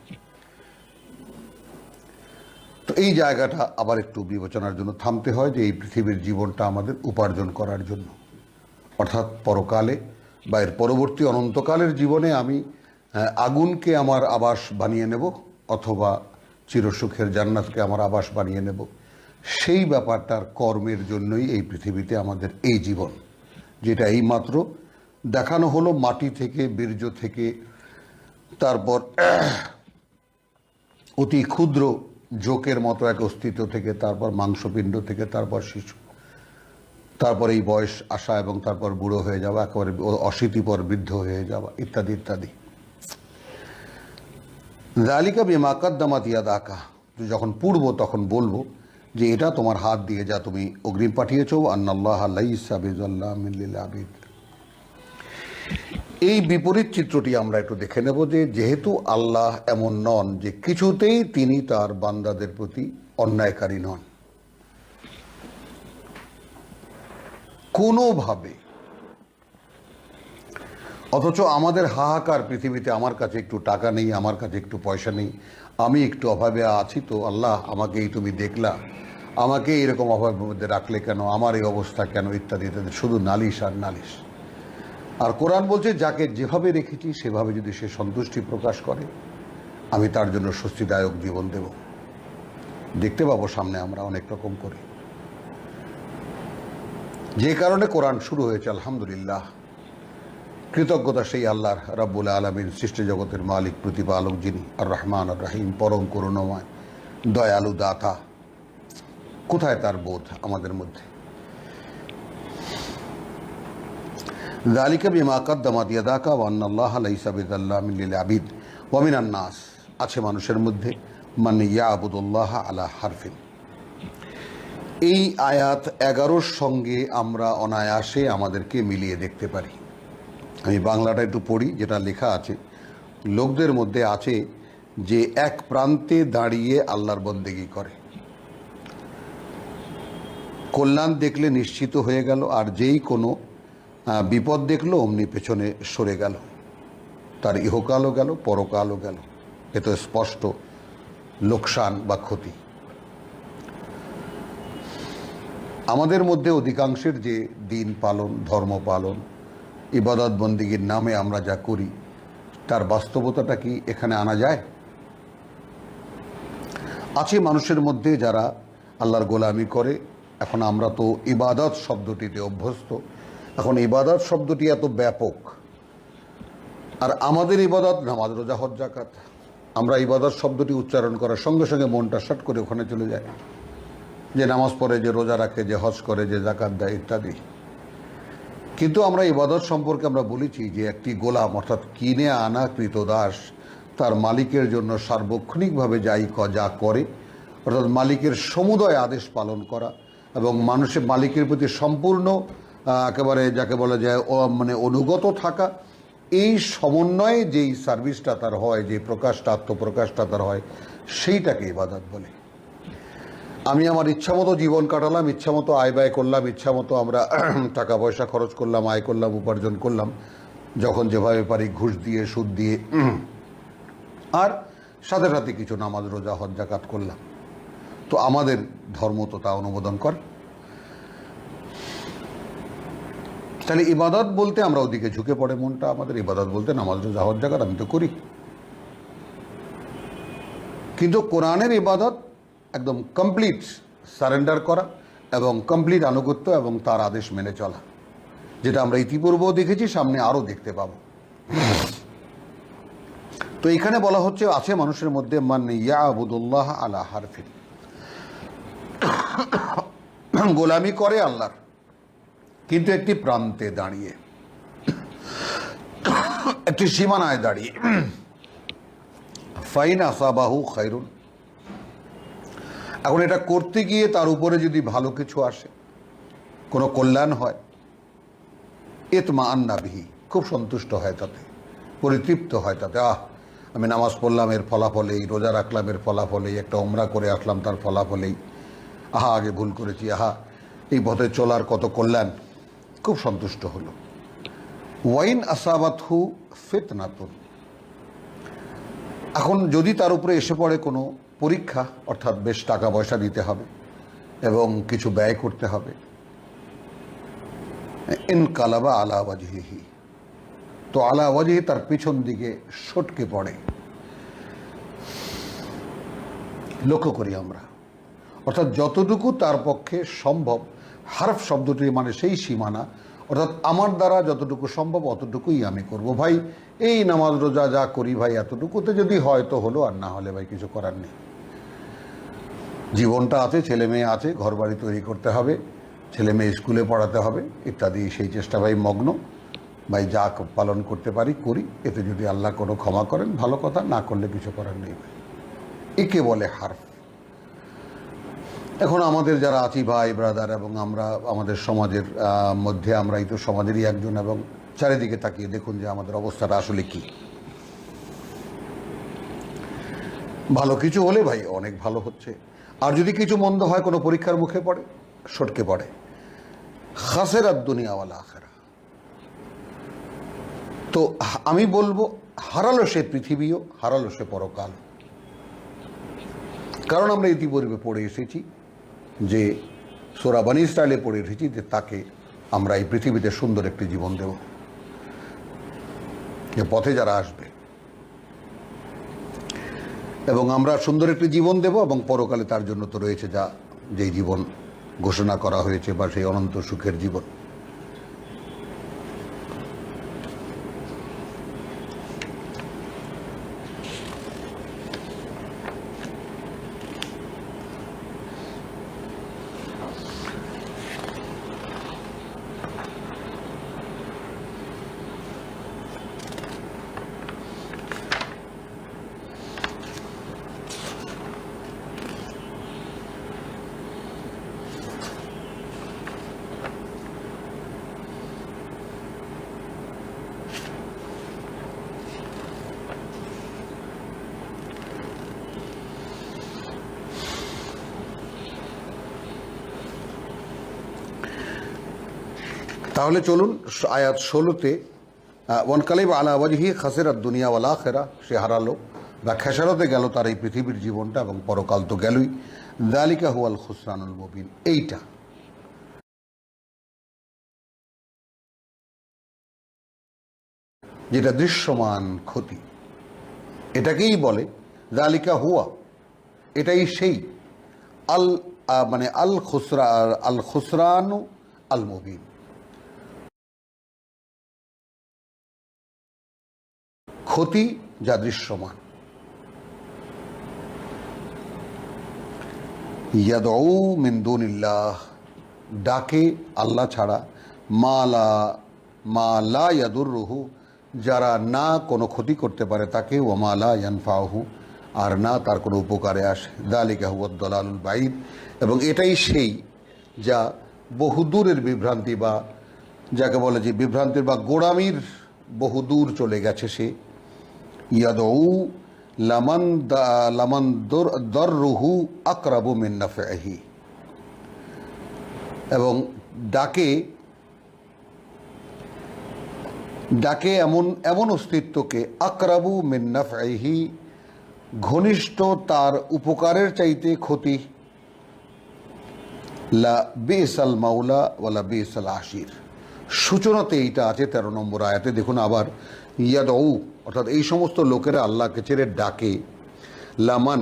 তো এই জায়গাটা আবার একটু বিবেচনার জন্য থামতে হয় যে এই পৃথিবীর জীবনটা আমাদের উপার্জন করার জন্য, অর্থাৎ পরকালে বা এর পরবর্তী অনন্তকালের জীবনে আমি আগুনকে আমার আবাস বানিয়ে নেব, অথবা চিরসুখের জান্নাতকে আমার আবাস বানিয়ে নেব। সেই ব্যাপারটার কর্মের জন্যই এই পৃথিবীতে আমাদের এই জীবন, যেটা এইমাত্র দেখানো হলো মাটি থেকে, বীর্য থেকে, তারপর অতি ক্ষুদ্র জোকের মতো এক অস্তিত্ব থেকে, তারপর মাংসপিণ্ড থেকে, তারপর শিশু, তারপর এই বয়স আসা, এবং তারপর বুড়ো হয়ে যাওয়া, একেবারে অশীতিপর বৃদ্ধ হয়ে যাওয়া, ইত্যাদি ইত্যাদি। যালিকা বিমা কাদ্দামাত ইয়াদাকা, যখন পূর্ব তখন বলবো যে এটা তোমার হাত দিয়ে যা তুমি অগ্রিম পাঠিয়েছো। আন্নাল্লাহা লাইসা বিযাল্লামিন লিল আবিদ, এই বিপরীত চিত্রটি আমরা একটু দেখে নেব যে যেহেতু আল্লাহ এমন নন যে কিছুতেই তিনি তার বান্দাদের প্রতি অন্যায়কারী নন, কোনোভাবে। অথচ আমাদের হাহাকার পৃথিবীতে, আমার কাছে একটু টাকা নেই, আমার কাছে একটু পয়সা নেই, আমি একটু অভাবে আছি, তো আল্লাহ আমাকে এই তুমি দেখলা, আমাকে এরকম অভাবের মধ্যে রাখলে কেন, আমার এই অবস্থা কেন, ইত্যাদি ইত্যাদি, শুধু নালিশ আর নালিশ। আর কোরআন বলছে যাকে যেভাবে রেখেছি সেভাবে যদি সে সন্তুষ্টি প্রকাশ করে আমি তার জন্য স্বস্তিদায়ক জীবন দেব। দেখতে পাবো সামনে আমরা অনেক রকম করে। যে কারণে কোরআন শুরু হয়েছে আলহামদুলিল্লাহ। কৃতজ্ঞতা সেই আল্লাহর রাব্বুল আলামিন, সৃষ্টি জগতের মালিক প্রতিপালক, যিনি আর রহমান আর রহিম, পরম করুণাময়, দয়ালু দাতা। কোথায় তার বোধ আমাদের মধ্যে? যালিকা বিমা কাদ্দামাত ইয়াদাকা ওয়া আন্নাল্লাহা লাইসা বিযাল্লামিন লিল আবিদ ওয়া মিনান নাস। আছে মানুষের মধ্যে মান ইয়াবুদুল্লাহ আলা হারফিন। এই আয়াত 11 সঙ্গে আমরা অনায়াসে আমাদেরকে মিলিয়ে দেখতে পারি। আমি বাংলাটা একটু পড়ি, যেটা লেখা আছে। লোকদের মধ্যে আছে যে এক প্রান্তে দাঁড়িয়ে আল্লাহর বন্দেগী করে, কল্যাণ দেখলে নিশ্চিত হয়ে গেল, আর যেই কোনো বিপদ দেখলো অমনি পেছনে সরে গেল, তার ইহকালও গেল পরকালও গেল। এ তো স্পষ্ট লোকসান বা ক্ষতি। আমাদের মধ্যে অধিকাংশের যে দিন পালন, ধর্ম পালন, ইবাদত বন্দিগির নামে আমরা যা করি, তার বাস্তবতাটা কি এখানে আনা যায়? আছে মানুষের মধ্যে যারা আল্লাহর গোলামি করে। এখন আমরা তো ইবাদত শব্দটিতে অভ্যস্ত। এখন ইবাদত শব্দটি এত ব্যাপক, আর আমাদের ইবাদত নামাজ, রোজা, হজ, যাকাত। আমরা ইবাদত শব্দটি উচ্চারণ করার সঙ্গে সঙ্গে মনটা শট করে ওখানে চলে যায়, যে নামাজ পড়ে, যে রোজা রাখে, যে হজ করে, যে যাকাত দেয় ইত্যাদি। কিন্তু আমরা ইবাদত সম্পর্কে আমরা বলেছি যে একটি গোলাম, অর্থাৎ কিনে আনা কৃতদাস, তার মালিকের জন্য সার্বক্ষণিকভাবে যা করে, অর্থাৎ মালিকের সমুদয় আদেশ পালন করা এবং মানুষের মালিকের প্রতি সম্পূর্ণ একেবারে যাকে বলা যায় মানে অনুগত থাকা, এই সমন্বয়ে যেই সার্ভিসটা তার হয়, যে প্রকাশটা, আত্মপ্রকাশটা তার হয়, সেইটাকে ইবাদত বলে। আমি আমার ইচ্ছামতো জীবন কাটালাম, ইচ্ছামতো আয় ব্যয় করলাম, ইচ্ছামতো আমরা টাকা পয়সা খরচ করলাম, আয় করলাম, উপার্জন করলাম, যখন যেভাবে পারি ঘুষ দিয়ে, সুদ দিয়ে, আর সাথে সাথে কিছু নামাজ, রোজা, হজ, যাকাত করলাম। তো আমাদের ধর্ম তো তা অনুমোদন করে। তাহলে ইবাদত বলতে আমরা ওদিকে ঝুঁকে পড়ে মনটা আমাদের। ইবাদত বলতে নামাজ, রোজা, হজ, যাকাত আমি তো করি। কিন্তু কোরআনের ইবাদত একদম কমপ্লিট সারেন্ডার করা এবং কমপ্লিট আনুগত্য এবং তার আদেশ মেনে চলা, যেটা আমরা ইতিপূর্বেও দেখেছি, সামনে আরও দেখতে পাব। তো এখানে বলা হচ্ছে আছে মানুষের মধ্যে মান ইয়াবুদুল্লাহ আলা হারফিন, গোলামি করে আল্লাহর, কিন্তু একটি প্রান্তে দাঁড়িয়ে, একটি সীমানায় দাঁড়িয়ে। ফাইন আসাবাহু খায়রুন। এখন এটা করতে গিয়ে তার উপরে যদি ভালো কিছু আসে, কোনো কল্যাণ হয়, ইতমাআন্না বিহি, খুব সন্তুষ্ট হয় তাতে, পরিতৃপ্ত হয় তাতে। আমি নামাজ পড়লাম এর ফলাফলেই, রোজা রাখলাম এর ফলাফলেই, একটা ওমরা করে আসলাম তার ফলাফলেই, আগে ভুল করেছি, এই পথে চলার কত কল্যাণ, খুব সন্তুষ্ট হলো। ওয়াইন আসাবাতহু ফিতনাতুন। এখন যদি তার উপরে এসে পড়ে কোনো পরীক্ষা, অর্থাৎ বেশ টাকা পয়সা দিতে হবে এবং কিছু ব্যয় করতে হবে, ইনকালাবা আলা ওয়াজহিহি, তো আলা ওয়াজহি তার পিছন দিকে সটকে পড়ে। লক্ষ্য করি আমরা, অর্থাৎ যতটুকু তার পক্ষে সম্ভব, হারফ শব্দটি মানে সেই সীমানা, অর্থাৎ আমার দ্বারা যতটুকু সম্ভব অতটুকুই আমি করব। ভাই এই নামাজ রোজা যা করি ভাই এতটুকুতে যদি হয় তো হলো, আর না হলে ভাই কিছু করার নেই। জীবনটা আছে, ছেলে মেয়ে আছে, ঘর বাড়ি তৈরি করতে হবে, ছেলে মেয়ে স্কুলে পড়াতে হবে ইত্যাদি, সেই চেষ্টা ভাই মগ্ন। ভাই যা পালন করতে পারি করি, এতে যদি আল্লাহ কোনো ক্ষমা করেন ভালো কথা, না করলে কিছু করার নেই ভাই। একে বলে হারফ। এখন আমাদের যারা আছি ভাই ব্রাদার, এবং আমরা আমাদের সমাজের মধ্যে, আমরাই তো সমাজেরই একজন, এবং চারিদিকে তাকিয়ে দেখুন যে আমাদের অবস্থাটা আসলে কি। ভালো কিছু হলে ভাই অনেক ভালো হচ্ছে, আর যদি কিছু মন্দ হয়, কোনো পরীক্ষার মুখে পড়ে, সটকে পড়ে। খাসেরাত দুনিয়া ওয়াল আখিরা। তো আমি বলবো হারালো সে পৃথিবীও, হারালো সে পরকাল। কারণ আমরা ইতিপূর্বে পড়ে এসেছি যে সূরা বনী ইসরাঈলে পড়ে এসেছি যে তাকে আমরা এই পৃথিবীতে সুন্দর একটি জীবন দেব, যে পথে যারা আসবে, এবং আমরা সুন্দর একটি জীবন দেব, এবং পরকালে তার জন্য তো রয়েছে যেই জীবন ঘোষণা করা হয়েছে, বা সেই অনন্ত সুখের জীবন। তাহলে চলুন আয়াত 16-তে ওয়ানকালিব আলা ওয়াজহি খাসিরাত দুনিয়া ওয়াল আখিরা, সে হারালো বা খেসারতে গেল তার এই পৃথিবীর জীবনটা, এবং পরকাল তো গেলই। যালিকা হুয়াল খুসরানুল মুবিন, এইটা যেটা দৃশ্যমান ক্ষতি, এটাকেই বলে যালিকা হুয়া, এটাই সেই আল মানে আল খুসরানু আল মুবিন, ক্ষতি যা দৃশ্যমান। ইয়াদউ মিন দুনিল্লাহ, ডাকে আল্লাহ ছাড়া, মা লা ইয়াদুররুহু, যারা না কোনো ক্ষতি করতে পারে তাকে, ওয়া মা লা ইয়ানফাউহু, আর না তার কোনো উপকারে আসে। যালিকা হুয়াদ দালালুল বাইদ, এবং এটাই সেই যা বহুদূরের বিভ্রান্তি, বা যাকে বলে যে বিভ্রান্তির বা গোড়ামির বহুদূর চলে গেছে সে। ইয়াদউ লামান দররুহু আকরাবু মিন নাফইহি, এবং ডাকে এমন অস্তিত্বকে, আকরাবু মিন নাফইহি, ঘনিষ্ঠ তার উপকারের চাইতে ক্ষতি। লা বিসাল মাওলা ওয়ালা বিসাল আশির, সূচনাতে এইটা আছে 13 নম্বর আয়াতে। দেখুন আবার, ইয়াদউ অর্থাৎ এই সমস্ত লোকেরা আল্লাহকে ছেড়ে ডাকে, লামান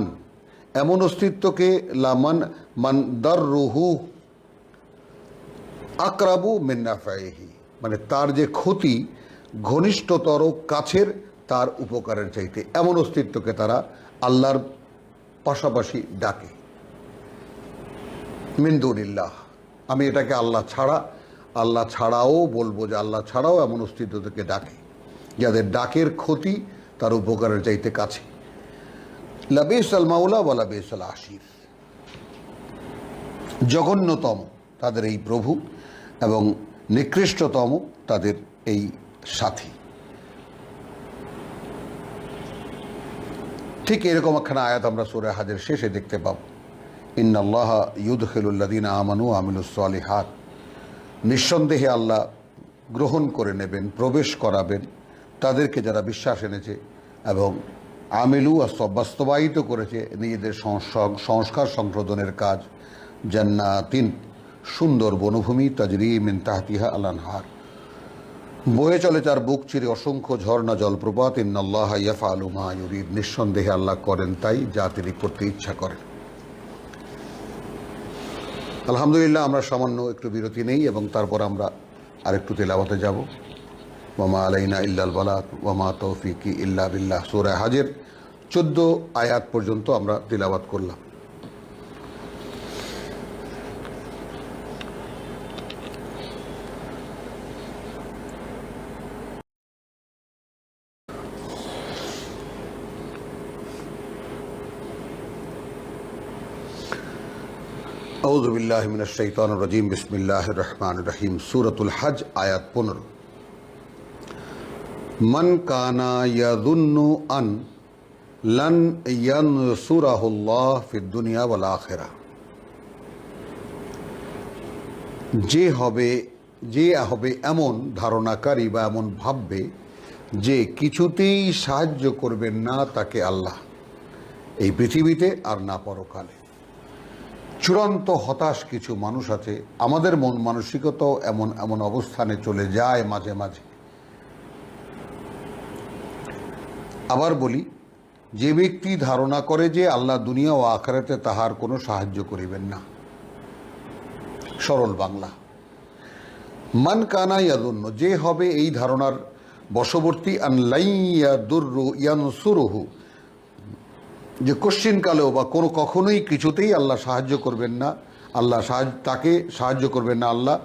এমন অস্তিত্বকে, লামান মান দাররুহু আকরাবু মিন নাফইহি, মানে তার যে ক্ষতি ঘনিষ্ঠতর, কাছের তার উপকারের চাইতে, এমন অস্তিত্বকে তারা আল্লাহর পাশাপাশি ডাকে। মিন দুনিল্লাহ, আমি এটাকে আল্লাহ ছাড়াও বলবো যে আল্লাহ ছাড়াও এমন অস্তিত্ব থেকে ডাকে যাদের ডাকের ক্ষতি তার উপকারের চাইতে কাছে। লাবিসাল মাওলা ওয়া লাবিসাল আশির, জঘন্যতম তাদের এই প্রভু এবং নিকৃষ্টতম তাদের এই সাথী। ঠিক এরকম একখানা আয়াত আমরা সূরা হাজের শেষে দেখতে পাব, ইন্নাল্লাহা ইউদখিলুল্লাযীনা আমানু ওয়া আমিলুস সালিহাত, নিঃসন্দেহে আল্লাহ গ্রহণ করে নেবেন, প্রবেশ করাবেন তাদেরকে যারা বিশ্বাস এনেছে এবং আমিলু বাস্তবায়িত করেছে নিজেদের সংস্কার সংশোধনের কাজ, জান্নাতিন, সুন্দর বনভূমি, তাজরি মিন তাহতিহা আল আনহার, বয়ে চলে তার বুক চিরে অসংখ্য ঝর্ণা জলপ্রপাত। ইন্নাল্লাহা ইয়াফআলু মা ইউরিদ, নিঃসন্দেহে আল্লাহ করেন তাই যা তিনি করতে ইচ্ছা করেন। আলহামদুলিল্লাহ, আমরা সামান্য একটু বিরতি নেই এবং তারপর আমরা আরেকটু তেলাওয়াতে যাব। ওয়া মা আলাইনা ইল্লাল বালাগ ওয়া মা তৌফিকি ইল্লা বিল্লাহ। সূরা হাজের 14 আয়াত পর্যন্ত আমরা তেলাওয়াত করলাম। আউযু বিল্লাহি মিনাশ শাইতানির রাজীম, বিসমিল্লাহির রহমানির রহিম। সূরাতুল হজ আয়াত 15। মান কানা ইয়াযুন্নু আন লান ইয়ানসুরাহুল্লাহ ফিদ দুনিয়া ওয়াল আখিরা, যে হবে এমন ধারণাকারী বা এমন ভাববে যে কিছুতেই সাহায্য করবেন না তাকে আল্লাহ, এই পৃথিবীতে আর না পরকালে। চূড়ান্ত হতাশ কিছু মানুষ আছে, আমাদের মন মানসিকতাও এমন অবস্থানে চলে যায় মাঝে মাঝে। আবার বলি, যে ব্যক্তি ধারণা করে যে আল্লাহ দুনিয়া ও আখিরাতে তাহার কোনো সাহায্য করিবেন না, সরল বাংলা। মান কানা ইয়াদুন্ন, যে হবে এই ধারণার বশবর্তী, আন লাই ইয়াদুররু ইয়ানসুরুহু, যে কোশ্চিনকালেও বা কোনো কখনোই কিছুতেই আল্লাহ সাহায্য করবেন না, তাকে সাহায্য করবেন না আল্লাহ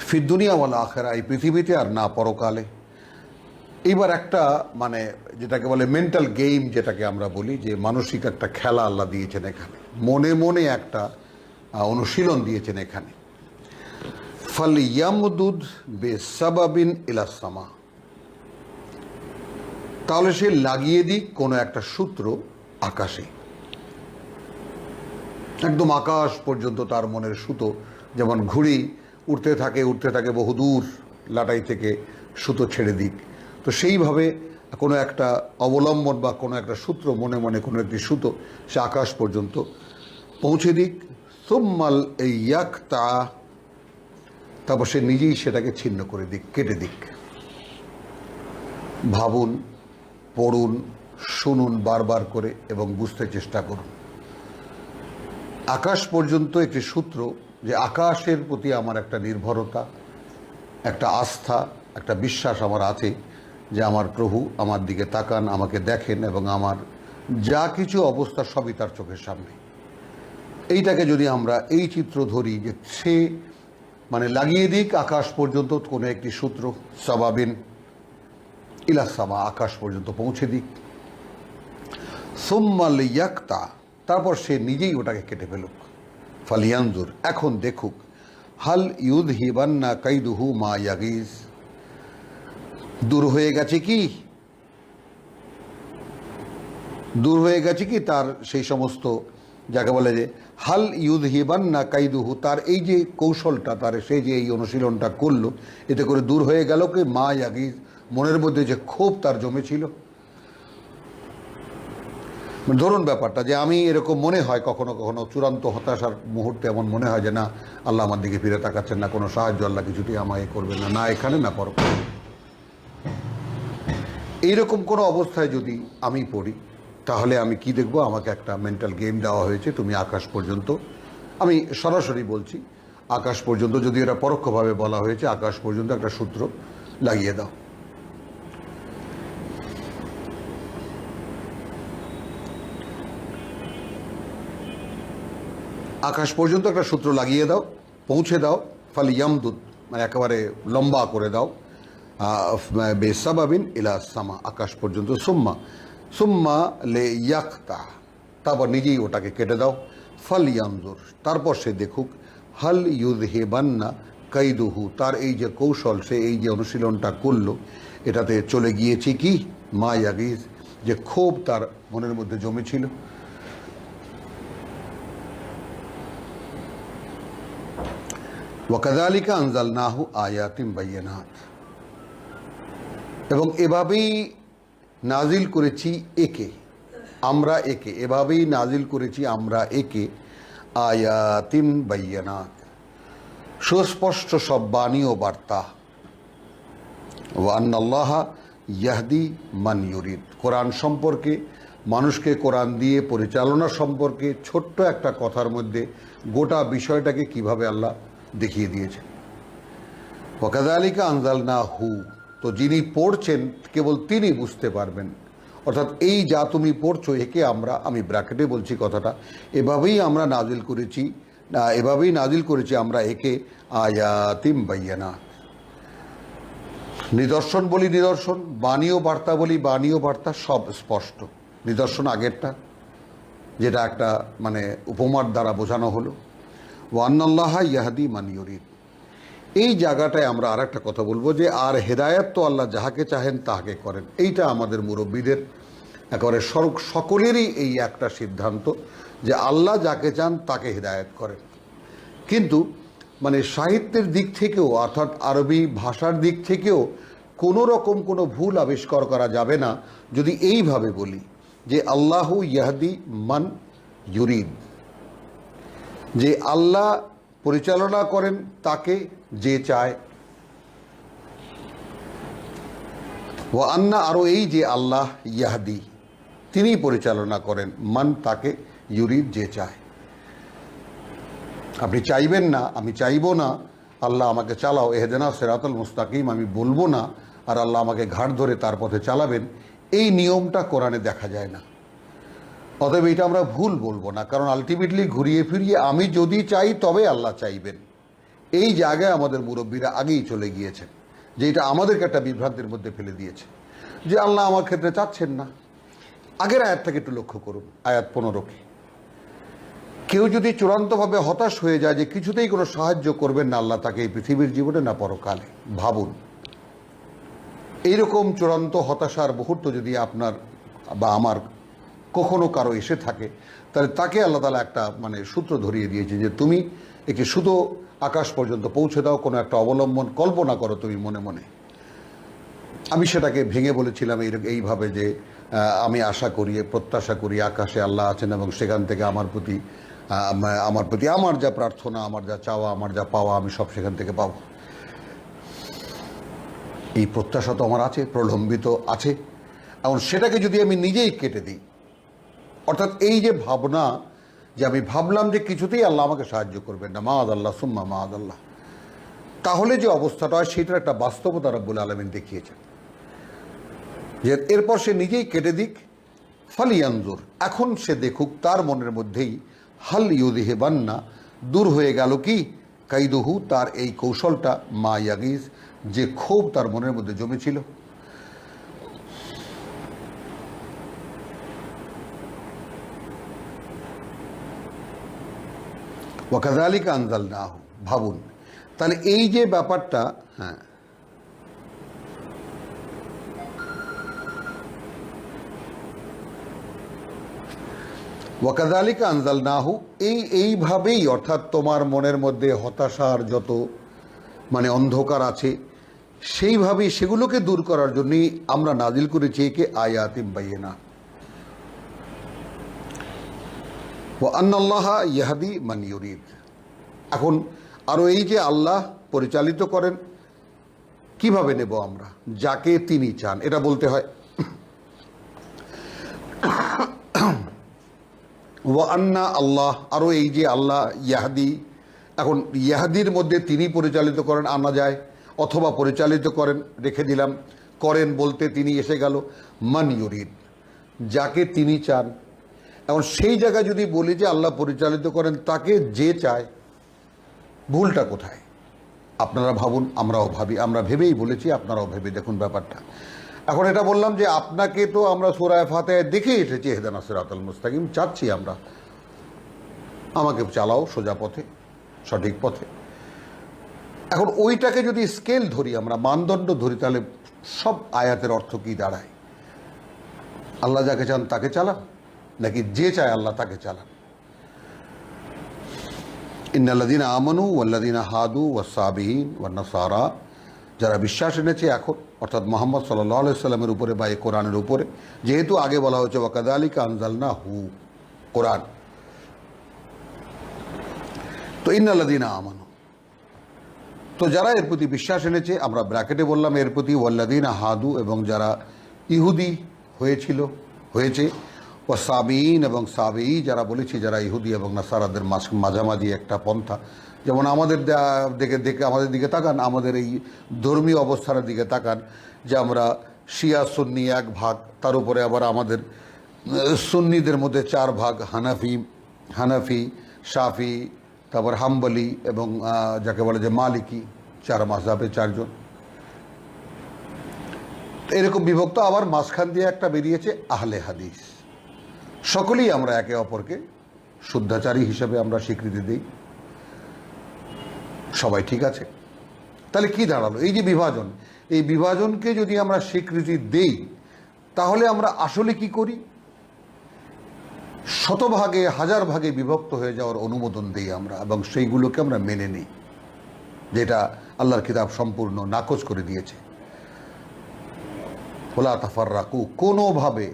ফিদ দুনিয়া ওয়াল আখিরা, এই পৃথিবীতে আর না পরকালে। এইবার একটা মানে যেটাকে বলে মেন্টাল গেম, যেটাকে আমরা বলি, যে মানসিক একটা খেলা আল্লাহ দিয়েছেন এখানে, মনে মনে একটা অনুশীলন দিয়েছেন এখানে। ফাল ইয়ামদুদ বেসাবাবিন ইলাস সামা, তাহলে সে লাগিয়ে দিক কোনো একটা সূত্র আকাশে, একদম আকাশ পর্যন্ত তার মনের সুতো, যেমন ঘুড়ি উঠতে থাকে বহুদূর লাটাই থেকে সুতো ছেড়ে দিক, তো সেইভাবে কোনো একটা অবলম্বন বা কোনো একটা সূত্র, মনে মনে কোনো একটি সুতো সে আকাশ পর্যন্ত পৌঁছে দিক। সুম্মাল ইয়াকতা, তারপর সে নিজেই সেটাকে ছিন্ন করে দিক, কেটে দিক। ভাবুন, পড়ুন, শুনুন বারবার করে এবং বুঝতে চেষ্টা করুন। আকাশ পর্যন্ত একটি সূত্র, যে আকাশের প্রতি আমার একটা নির্ভরতা, একটা আস্থা, একটা বিশ্বাস আমার আছে যে আমার প্রভু আমার দিকে তাকান, আমাকে দেখেন এবং আমার যা কিছু অবস্থা সবই তার চোখের সামনে। এইটাকে যদি আমরা এই চিত্র ধরি, যে সে মানে লাগিয়ে দিক আকাশ পর্যন্ত কোনো একটি সূত্র, সাবাবিন ইলা সামা, আকাশ পর্যন্ত পৌঁছে দিক। সুম্মাল ইয়াকতা, তারপর সে নিজেই ওটাকে কেটে ফেলুক। ফালিয়ানজুর, এখন দেখুক, হাল ইউযহিবান্না কাইদুহু মা ইয়াগিজ, দূর হয়ে গেছে কি তার সেই সমস্ত, যাকে বলে যে হাল ইউযহিবান্না কাইদুহু, তার এই যে কৌশলটা, তার সেই যে এই অনুশীলনটা করলো, এতে করে দূর হয়ে গেল কি মা ইয়াগিজ, মনের মধ্যে যে ক্ষোভ তার জমেছিল। ধরুন ব্যাপারটা, যে আমি এরকম মনে হয় কখনো কখনো চূড়ান্ত হতাশার মুহূর্তে এমন মনে হয় যে না, আল্লাহ আমার দিকে ফিরে তাকাচ্ছেন না, কোনো সাহায্য আল্লাহ কিছুতেই আমায় করবেন না, না এখানে না পরকালে। এইরকম কোনো অবস্থায় যদি আমি পড়ি, তাহলে আমি কি দেখব? আমাকে একটা মেন্টাল গেম দেওয়া হয়েছে, তুমি আকাশ পর্যন্ত, আমি সরাসরি বলছি আকাশ পর্যন্ত, যদি এটা পরোক্ষভাবে বলা হয়েছে, আকাশ পর্যন্ত একটা সূত্র লাগিয়ে দাও। আকাশ পর্যন্ত একটা সূত্র লাগিয়ে দাও, পৌঁছে দাও। ফাল ইয়ামদুদ, মানে একেবারে লম্বা করে দাও, বেসাবাবিন ইলা সামা, আকাশ পর্যন্ত। সুম্মা লে ইয়াকতা, তারপর নিজেই ওটাকে কেটে দাও। ফাল ইয়ানজুর, তারপর সে দেখুক, হাল ইউযহিবান্না কাইদুহু, তার এই যে কৌশল, সে এই যে অনুশীলনটা করলো, এটাতে চলে গিয়েছে কি মা ইয়াগিজ, যে ক্ষোভ তার মনের মধ্যে জমেছিল। ওয়াকাযালিকা আনজালনাহু আয়াতিন বাইয়িনাত, এবং এভাবেই নাজিল করেছি এভাবেই নাজিল করেছি আমরা একে, আয়াতিন বাইয়িনাত, সুস্পষ্ট সব বাণী ও বার্তা। ওয়া আন্নাল্লাহা ইয়াহদি মান ইউরিদ, কোরআন সম্পর্কে, মানুষকে কোরআন দিয়ে পরিচালনা সম্পর্কে ছোট্ট একটা কথার মধ্যে গোটা বিষয়টাকে কিভাবে আল্লাহ দেখিয়ে দিয়েছে। ওয়াকাযালিকা আনজালনাহু, তো যিনি পড়ছেন কেবল তিনি বুঝতে পারবেন, অর্থাৎ এই যা তুমি পড়ছো একে আমি ব্র্যাকেটে বলছি কথাটা, এভাবেই নাজিল করেছি আমরা একে আয়াতিম বাইয়িনাত, নিদর্শন বলি নিদর্শন, বাণী ও বার্তা বলি বাণী ও বার্তা, সব স্পষ্ট। নিদর্শন আগেরটা, যেটা একটা মানে উপমার দ্বারা বোঝানো হলো। ওয়া আন্নাল্লাহা ইয়াহদি মান ইউরিদ, এই জায়গাটায় আমরা আর একটা কথা বলবো, যে আর হেদায়েত তো আল্লাহ যাহাকে চাহেন তাহাকে করেন। এইটা আমাদের মুরব্বীদের একেবারে সকলেরই এই একটা সিদ্ধান্ত, যে আল্লাহ যাকে চান তাকে হেদায়েত করেন। কিন্তু মানে সাহিত্যের দিক থেকেও, অর্থাৎ আরবি ভাষার দিক থেকেও কোনো রকম কোনো ভুল আবিষ্কার করা যাবে না যদি এইভাবে বলি যে আল্লাহু ইয়াহদি মান ইউরিদ, যে আল্লাহ পরিচালনা করেন তাকে যে চায়। ও আন্না, আরও এই যে আল্লাহ ইয়াহদি, তিনি পরিচালনা করেন, মান তাকে, ইউরিদ যে চায়। আপনি চাইবেন না, আমি চাইবো না আল্লাহ আমাকে চালাও এহদিনা সিরাতাল মুস্তাকিম, আমি বলবো না আর আল্লাহ আমাকে ঘাট ধরে তার পথে চালাবেন, এই নিয়মটা কোরআনে দেখা যায় না। অতএব এটা আমরা ভুল বলবো না, কারণ আলটিমেটলি ঘুরিয়ে ফিরিয়ে আমি যদি চাই তবে আল্লাহ চাইবেন, এই জায়গায় আমাদের মুরব্বীরা আগেই চলে গিয়েছেন, যে এটা আমাদেরকে একটা বিভ্রান্তির মধ্যে ফেলে দিয়েছে যে আল্লাহ আমার ক্ষেত্রে চাচ্ছেন না। আগের আয়াতটাকে একটু লক্ষ্য করুন, আয়াত 15কে। কেউ যদি চূড়ান্তভাবে হতাশ হয়ে যায় যে কিছুতেই কোনো সাহায্য করবেন না আল্লাহ তাকে এই পৃথিবীর জীবনে না পরকালে, ভাবুন এইরকম চূড়ান্ত হতাশার মুহূর্ত যদি আপনার বা আমার কখনো কারো এসে থাকে, তাহলে তাকে আল্লাহ তাআলা একটা সূত্র ধরিয়ে দিয়েছে যে তুমি একে শুধু আকাশ পর্যন্ত পৌঁছে দাও, কোনো একটা অবলম্বন কল্পনা করো তুমি মনে মনে। আমি সেটাকে ভেঙে বলেছিলাম এইভাবে যে আমি আশা করি, প্রত্যাশা করি আকাশে আল্লাহ আছেন এবং সেখান থেকে আমার প্রতি আমার যা প্রার্থনা, আমার যা চাওয়া, আমার যা পাওয়া, আমি সব সেখান থেকে পাব। এই প্রত্যাশা তো আমার আছে, প্রলম্বিত আছে। এবং সেটাকে যদি আমি নিজেই কেটে দিই, অর্থাৎ এই যে ভাবনা যে আমি ভাবলাম যে কিছুতেই আল্লাহ আমাকে সাহায্য করবেন না, মাআদ আল্লাহ সুম্মা মাআদ আল্লাহ, তাহলে যে অবস্থাটা হয় সেটার একটা বাস্তবতা রব্বুল আলামিন দেখিয়েছেন। যে এরপর সে নিজেই কেটে দিক, ফালিয়ানজুর, এখন সে দেখুক তার মনের মধ্যেই হাল ইউযহিবান্না, দূর হয়ে গেল কি কাইদুহু, তার এই কৌশলটা, মা ইয়াগিজ, যে ক্ষোভ তার মনের মধ্যে জমেছিল। ওয়াকাযালিকা আনজালনাহু, ভাবুন তাহলে এই যে ব্যাপারটা, হ্যাঁ ওয়াকাযালিকা আনজালনাহু, এইভাবেই, অর্থাৎ তোমার মনের মধ্যে হতাশার যত অন্ধকার আছে সেইভাবেই সেগুলোকে দূর করার জন্যই আমরা নাজিল করেছি একে আয়াতিম বাইয়িনা। ওয়া আন্নাল্লাহা ইয়াহদি মান ইউরিদ। এখন আরও এই যে আল্লাহ পরিচালিত করেন, কিভাবে নেব আমরা, যাকে তিনি চান, এটা বলতে হয়। ওয়া আন্না আল্লাহ, আরও এই যে আল্লাহ ইয়াহদি, এখন ইয়াহদির মধ্যে তিনি পরিচালিত করেন আনা যায়, অথবা পরিচালিত করেন রেখে দিলাম, করেন বলতে তিনি এসে গেল, মান ইউরিদ, যাকে তিনি চান। এখন সেই জায়গায় যদি বলি যে আল্লাহ পরিচালিত করেন তাকে যে চায়, ভুলটা কোথায়? আপনারা ভাবুন, আমরাও ভাবি, আমরা ভেবেই বলেছি, আপনারাও ভেবে দেখুন ব্যাপারটা। এখন এটা বললাম যে আপনাকে তো আমরা সূরা ফাতিহায় দেখে এসেছি ইহদিনাস সিরাতাল মুস্তাকিম, চাচ্ছি আমরা, আমাকে চালাও সোজা পথে, সঠিক পথে। এখন ওইটাকে যদি স্কেল ধরি, আমরা মানদণ্ড ধরি, তাহলে সব আয়াতের অর্থ কি দাঁড়ায়? আল্লাহ যাকে চান তাকে চালান, নাকি যে চায় আল্লাহ তাকে চালান? ইন্নাল্লাযীনা আমানু ওয়াল্লাযীনা হাদু ওয়াস-সাবিঈন ওয়ান-নাসারা, যারা বিশ্বাস এনেছে এখন, অর্থাৎ মুহাম্মদ সাল্লাল্লাহু আলাইহি সাল্লামের উপরে বা এই কোরআনের উপরে, যেহেতু আগে বলা হয়েছে ওয়াকাযালিকা আনজালনাহু কোরআন, তো ইন্নাল্লাযীনা আমানু, তো যারা এর প্রতি বিশ্বাস এনেছে, আমরা ব্র্যাকেটে বললাম এর প্রতি ওয়াল্লাযীনা হাদু, এবং যারা ইহুদি হয়েছে, ও সাবিঈন, এবং সাবিঈ যারা বলেছি, যারা ইহুদি এবং নাসারাদের মাঝামাঝি একটা পন্থা। যেমন আমাদের আমাদের দিকে তাকান, আমাদের এই ধর্মীয় অবস্থানের দিকে তাকান, যে আমরা শিয়া সুন্নি এক ভাগ, তার উপরে আবার আমাদের সুন্নিদের মধ্যে 4 ভাগ, হানাফি, শাফি, তারপর হাম্বলি, এবং যাকে বলে যে মালিকি, 4 মাযহাবে 4 জন, এরকম বিভক্ত। আবার মাঝখান দিয়ে একটা বেরিয়েছে আহলে হাদিস। সকলেই আমরা একে অপরকে শুদ্ধাচারী হিসেবে আমরা স্বীকৃতি দিই, সবাই ঠিক আছে। তাহলে কি দাঁড়ালো? এই যে বিভাজন, এই বিভাজনকে যদি আমরা স্বীকৃতি দেই, তাহলে আমরা আসলে কি করি? শতভাগে, 1000 ভাগে বিভক্ত হয়ে যাওয়ার অনুমোদন দিই আমরা, এবং সেইগুলোকে আমরা মেনে নিই, যেটা আল্লাহর কিতাব সম্পূর্ণ নাকচ করে দিয়েছে। ওয়ালা তাফাররাকু, কোনোভাবে,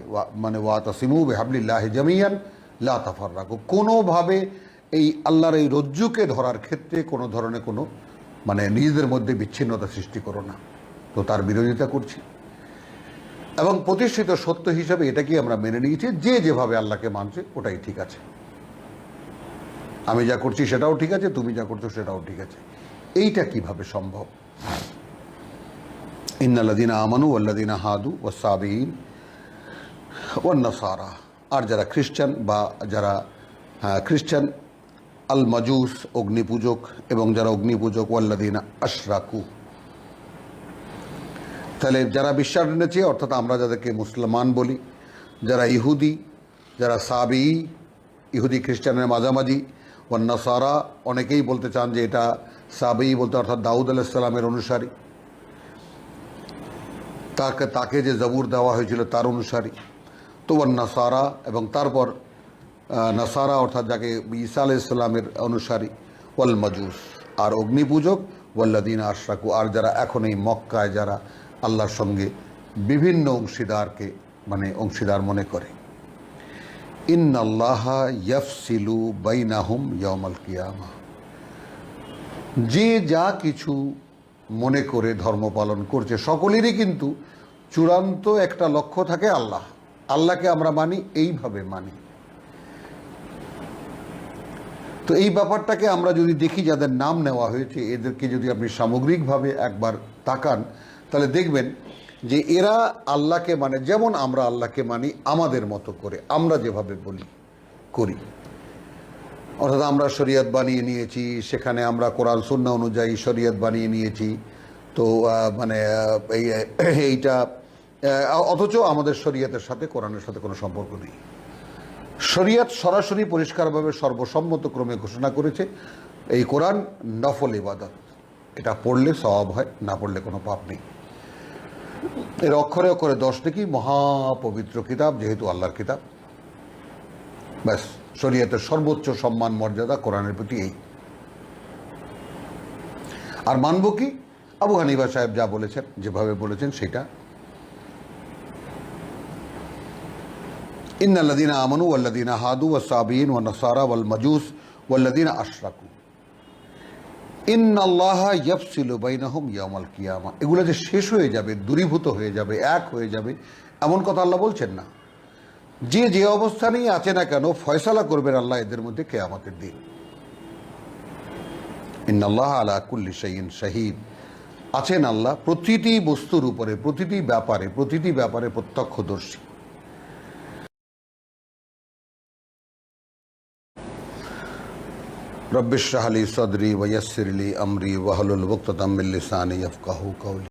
ওয়াতাসিমু বিহাবলিল্লাহি জামিয়ান লা তাফাররাকু, কোনোভাবে এই আল্লাহর এই রজ্জুকে ধরার ক্ষেত্রে কোনো ধরনের কোনো নিজেদের মধ্যে বিচ্ছিন্নতা সৃষ্টি করো না। তো তার বিরোধিতা করছি, এবং প্রতিষ্ঠিত সত্য হিসাবে এটাকেই আমরা মেনে নিয়েছি, যে যেভাবে আল্লাহকে মানছে ওটাই ঠিক আছে। আমি যা করছি সেটাও ঠিক আছে, তুমি যা করছো সেটাও ঠিক আছে। এইটা কিভাবে সম্ভব? ইন্নাল্লাযীনা আমানু ওয়াল্লাযীনা হাদু ওয়াস-সাবিঈন ওয়ান-নাসারা, আর যারা খ্রিস্টান বা যারা খ্রিস্টান, আল মাজুস অগ্নিপূজক, এবং যারা অগ্নিপূজক, ওয়াল্লাযীনা আশরাকু, তাহলে যারা বিশ্বাস এনেছে অর্থাৎ আমরা যাদেরকে মুসলমান বলি, যারা ইহুদি, যারা সাবি, ইহুদি খ্রিস্টানের মাঝামাঝি, ওয়ান-নাসারা, অনেকেই বলতে চান যে এটা সাবি বলতে অর্থাৎ দাউদ আলাইহিস সালামের অনুসারী, তাকে যে জবুর দেওয়া হয়েছিল তার অনুসারী। তো ওয়ান-নাসারা, এবং তারপর নাসারা অর্থাৎ যাকে ঈসা আলাইহিস সালামের অনুসারী, ওয়াল মাজুস, আর অগ্নিপূজক, ওয়াল্লাযীনা আশরাকু, আর যারা এখন এই মক্কায় যারা আল্লাহর সঙ্গে বিভিন্ন অংশীদারকে অংশীদার মনে করে। ইন্নাল্লাহা ইয়াফসিলু বাইনাহুম ইয়াউমাল কিয়ামা, যে যা কিছু মনে করে ধর্ম পালন করছে সকলেরই কিন্তু চূড়ান্ত একটা লক্ষ্য থাকে আল্লাহ। আল্লাহকে আমরা মানি, এইভাবে মানি। তো এই ব্যাপারটাকে আমরা যদি দেখি, যাদের নাম নেওয়া হয়েছে এদেরকে যদি আপনি সামগ্রিকভাবে একবার তাকান, তাহলে দেখবেন যে এরা আল্লাহকে মানে যেমন আমরা আল্লাহকে মানি আমাদের মতো করে, আমরা যেভাবে বলি করি। অর্থাৎ আমরা শরীয়ত বানিয়ে নিয়েছি, সেখানে আমরা কোরআন সুন্নাহ অনুযায়ী শরীয়ত বানিয়ে নিয়েছি। তো এইটা অথচ আমাদের শরীয়তের সাথে কোরআনের সাথে কোনো সম্পর্ক নেই। শরীয়ত সরাসরি পরিষ্কারভাবে সর্বসম্মতক্রমে ঘোষণা করেছে এই কোরআন নফল ইবাদত, এটা পড়লে সওয়াব হয়, না পড়লে কোনো পাপ নেই। এর অক্ষরে অক্ষরে 10 নেকি, মহাপবিত্র কিতাব যেহেতু আল্লাহর কিতাব, ব্যাস শরীয়তের সর্বোচ্চ সম্মান মর্যাদা কোরআনের প্রতি এই। আর মানব কি? আবু হানিফা সাহেব যা বলেছেন, যেভাবে বলেছেন সেটা। ইন্নাল্লাযীনা আমানু ওয়াল্লাযীনা হাদু ওয়াস-সাবিঈন ওয়ান-নাসারা ওয়াল-মাজুস ওয়াল্লাযীনা আশরাকু ইন্নাল্লাহা ইয়াফসিলু বাইনাহুম ইয়াউমাল কিয়ামা, এগুলো যে শেষ হয়ে যাবে, দূরীভূত হয়ে যাবে, এক হয়ে যাবে, এমন কথা আল্লাহ বলছেন না। যে অবস্থানেই আছে না কেন ফয়সালা করবেন আল্লাহ এদের মধ্যে কিয়ামতের দিন। ইন্নাল্লাহা আলা কুল্লি শাইইন শাহীদ, আছেন আল্লাহ প্রতিটি বস্তুর উপরে, প্রতিটি ব্যাপারে প্রত্যক্ষদর্শী। রব্বিশ রাহ লি সাদরি ওয়া ইয়াসসির লি আমরি ওয়াহলুল উকদাতাম মিন লিসানি ইয়াফকাহু কওলি।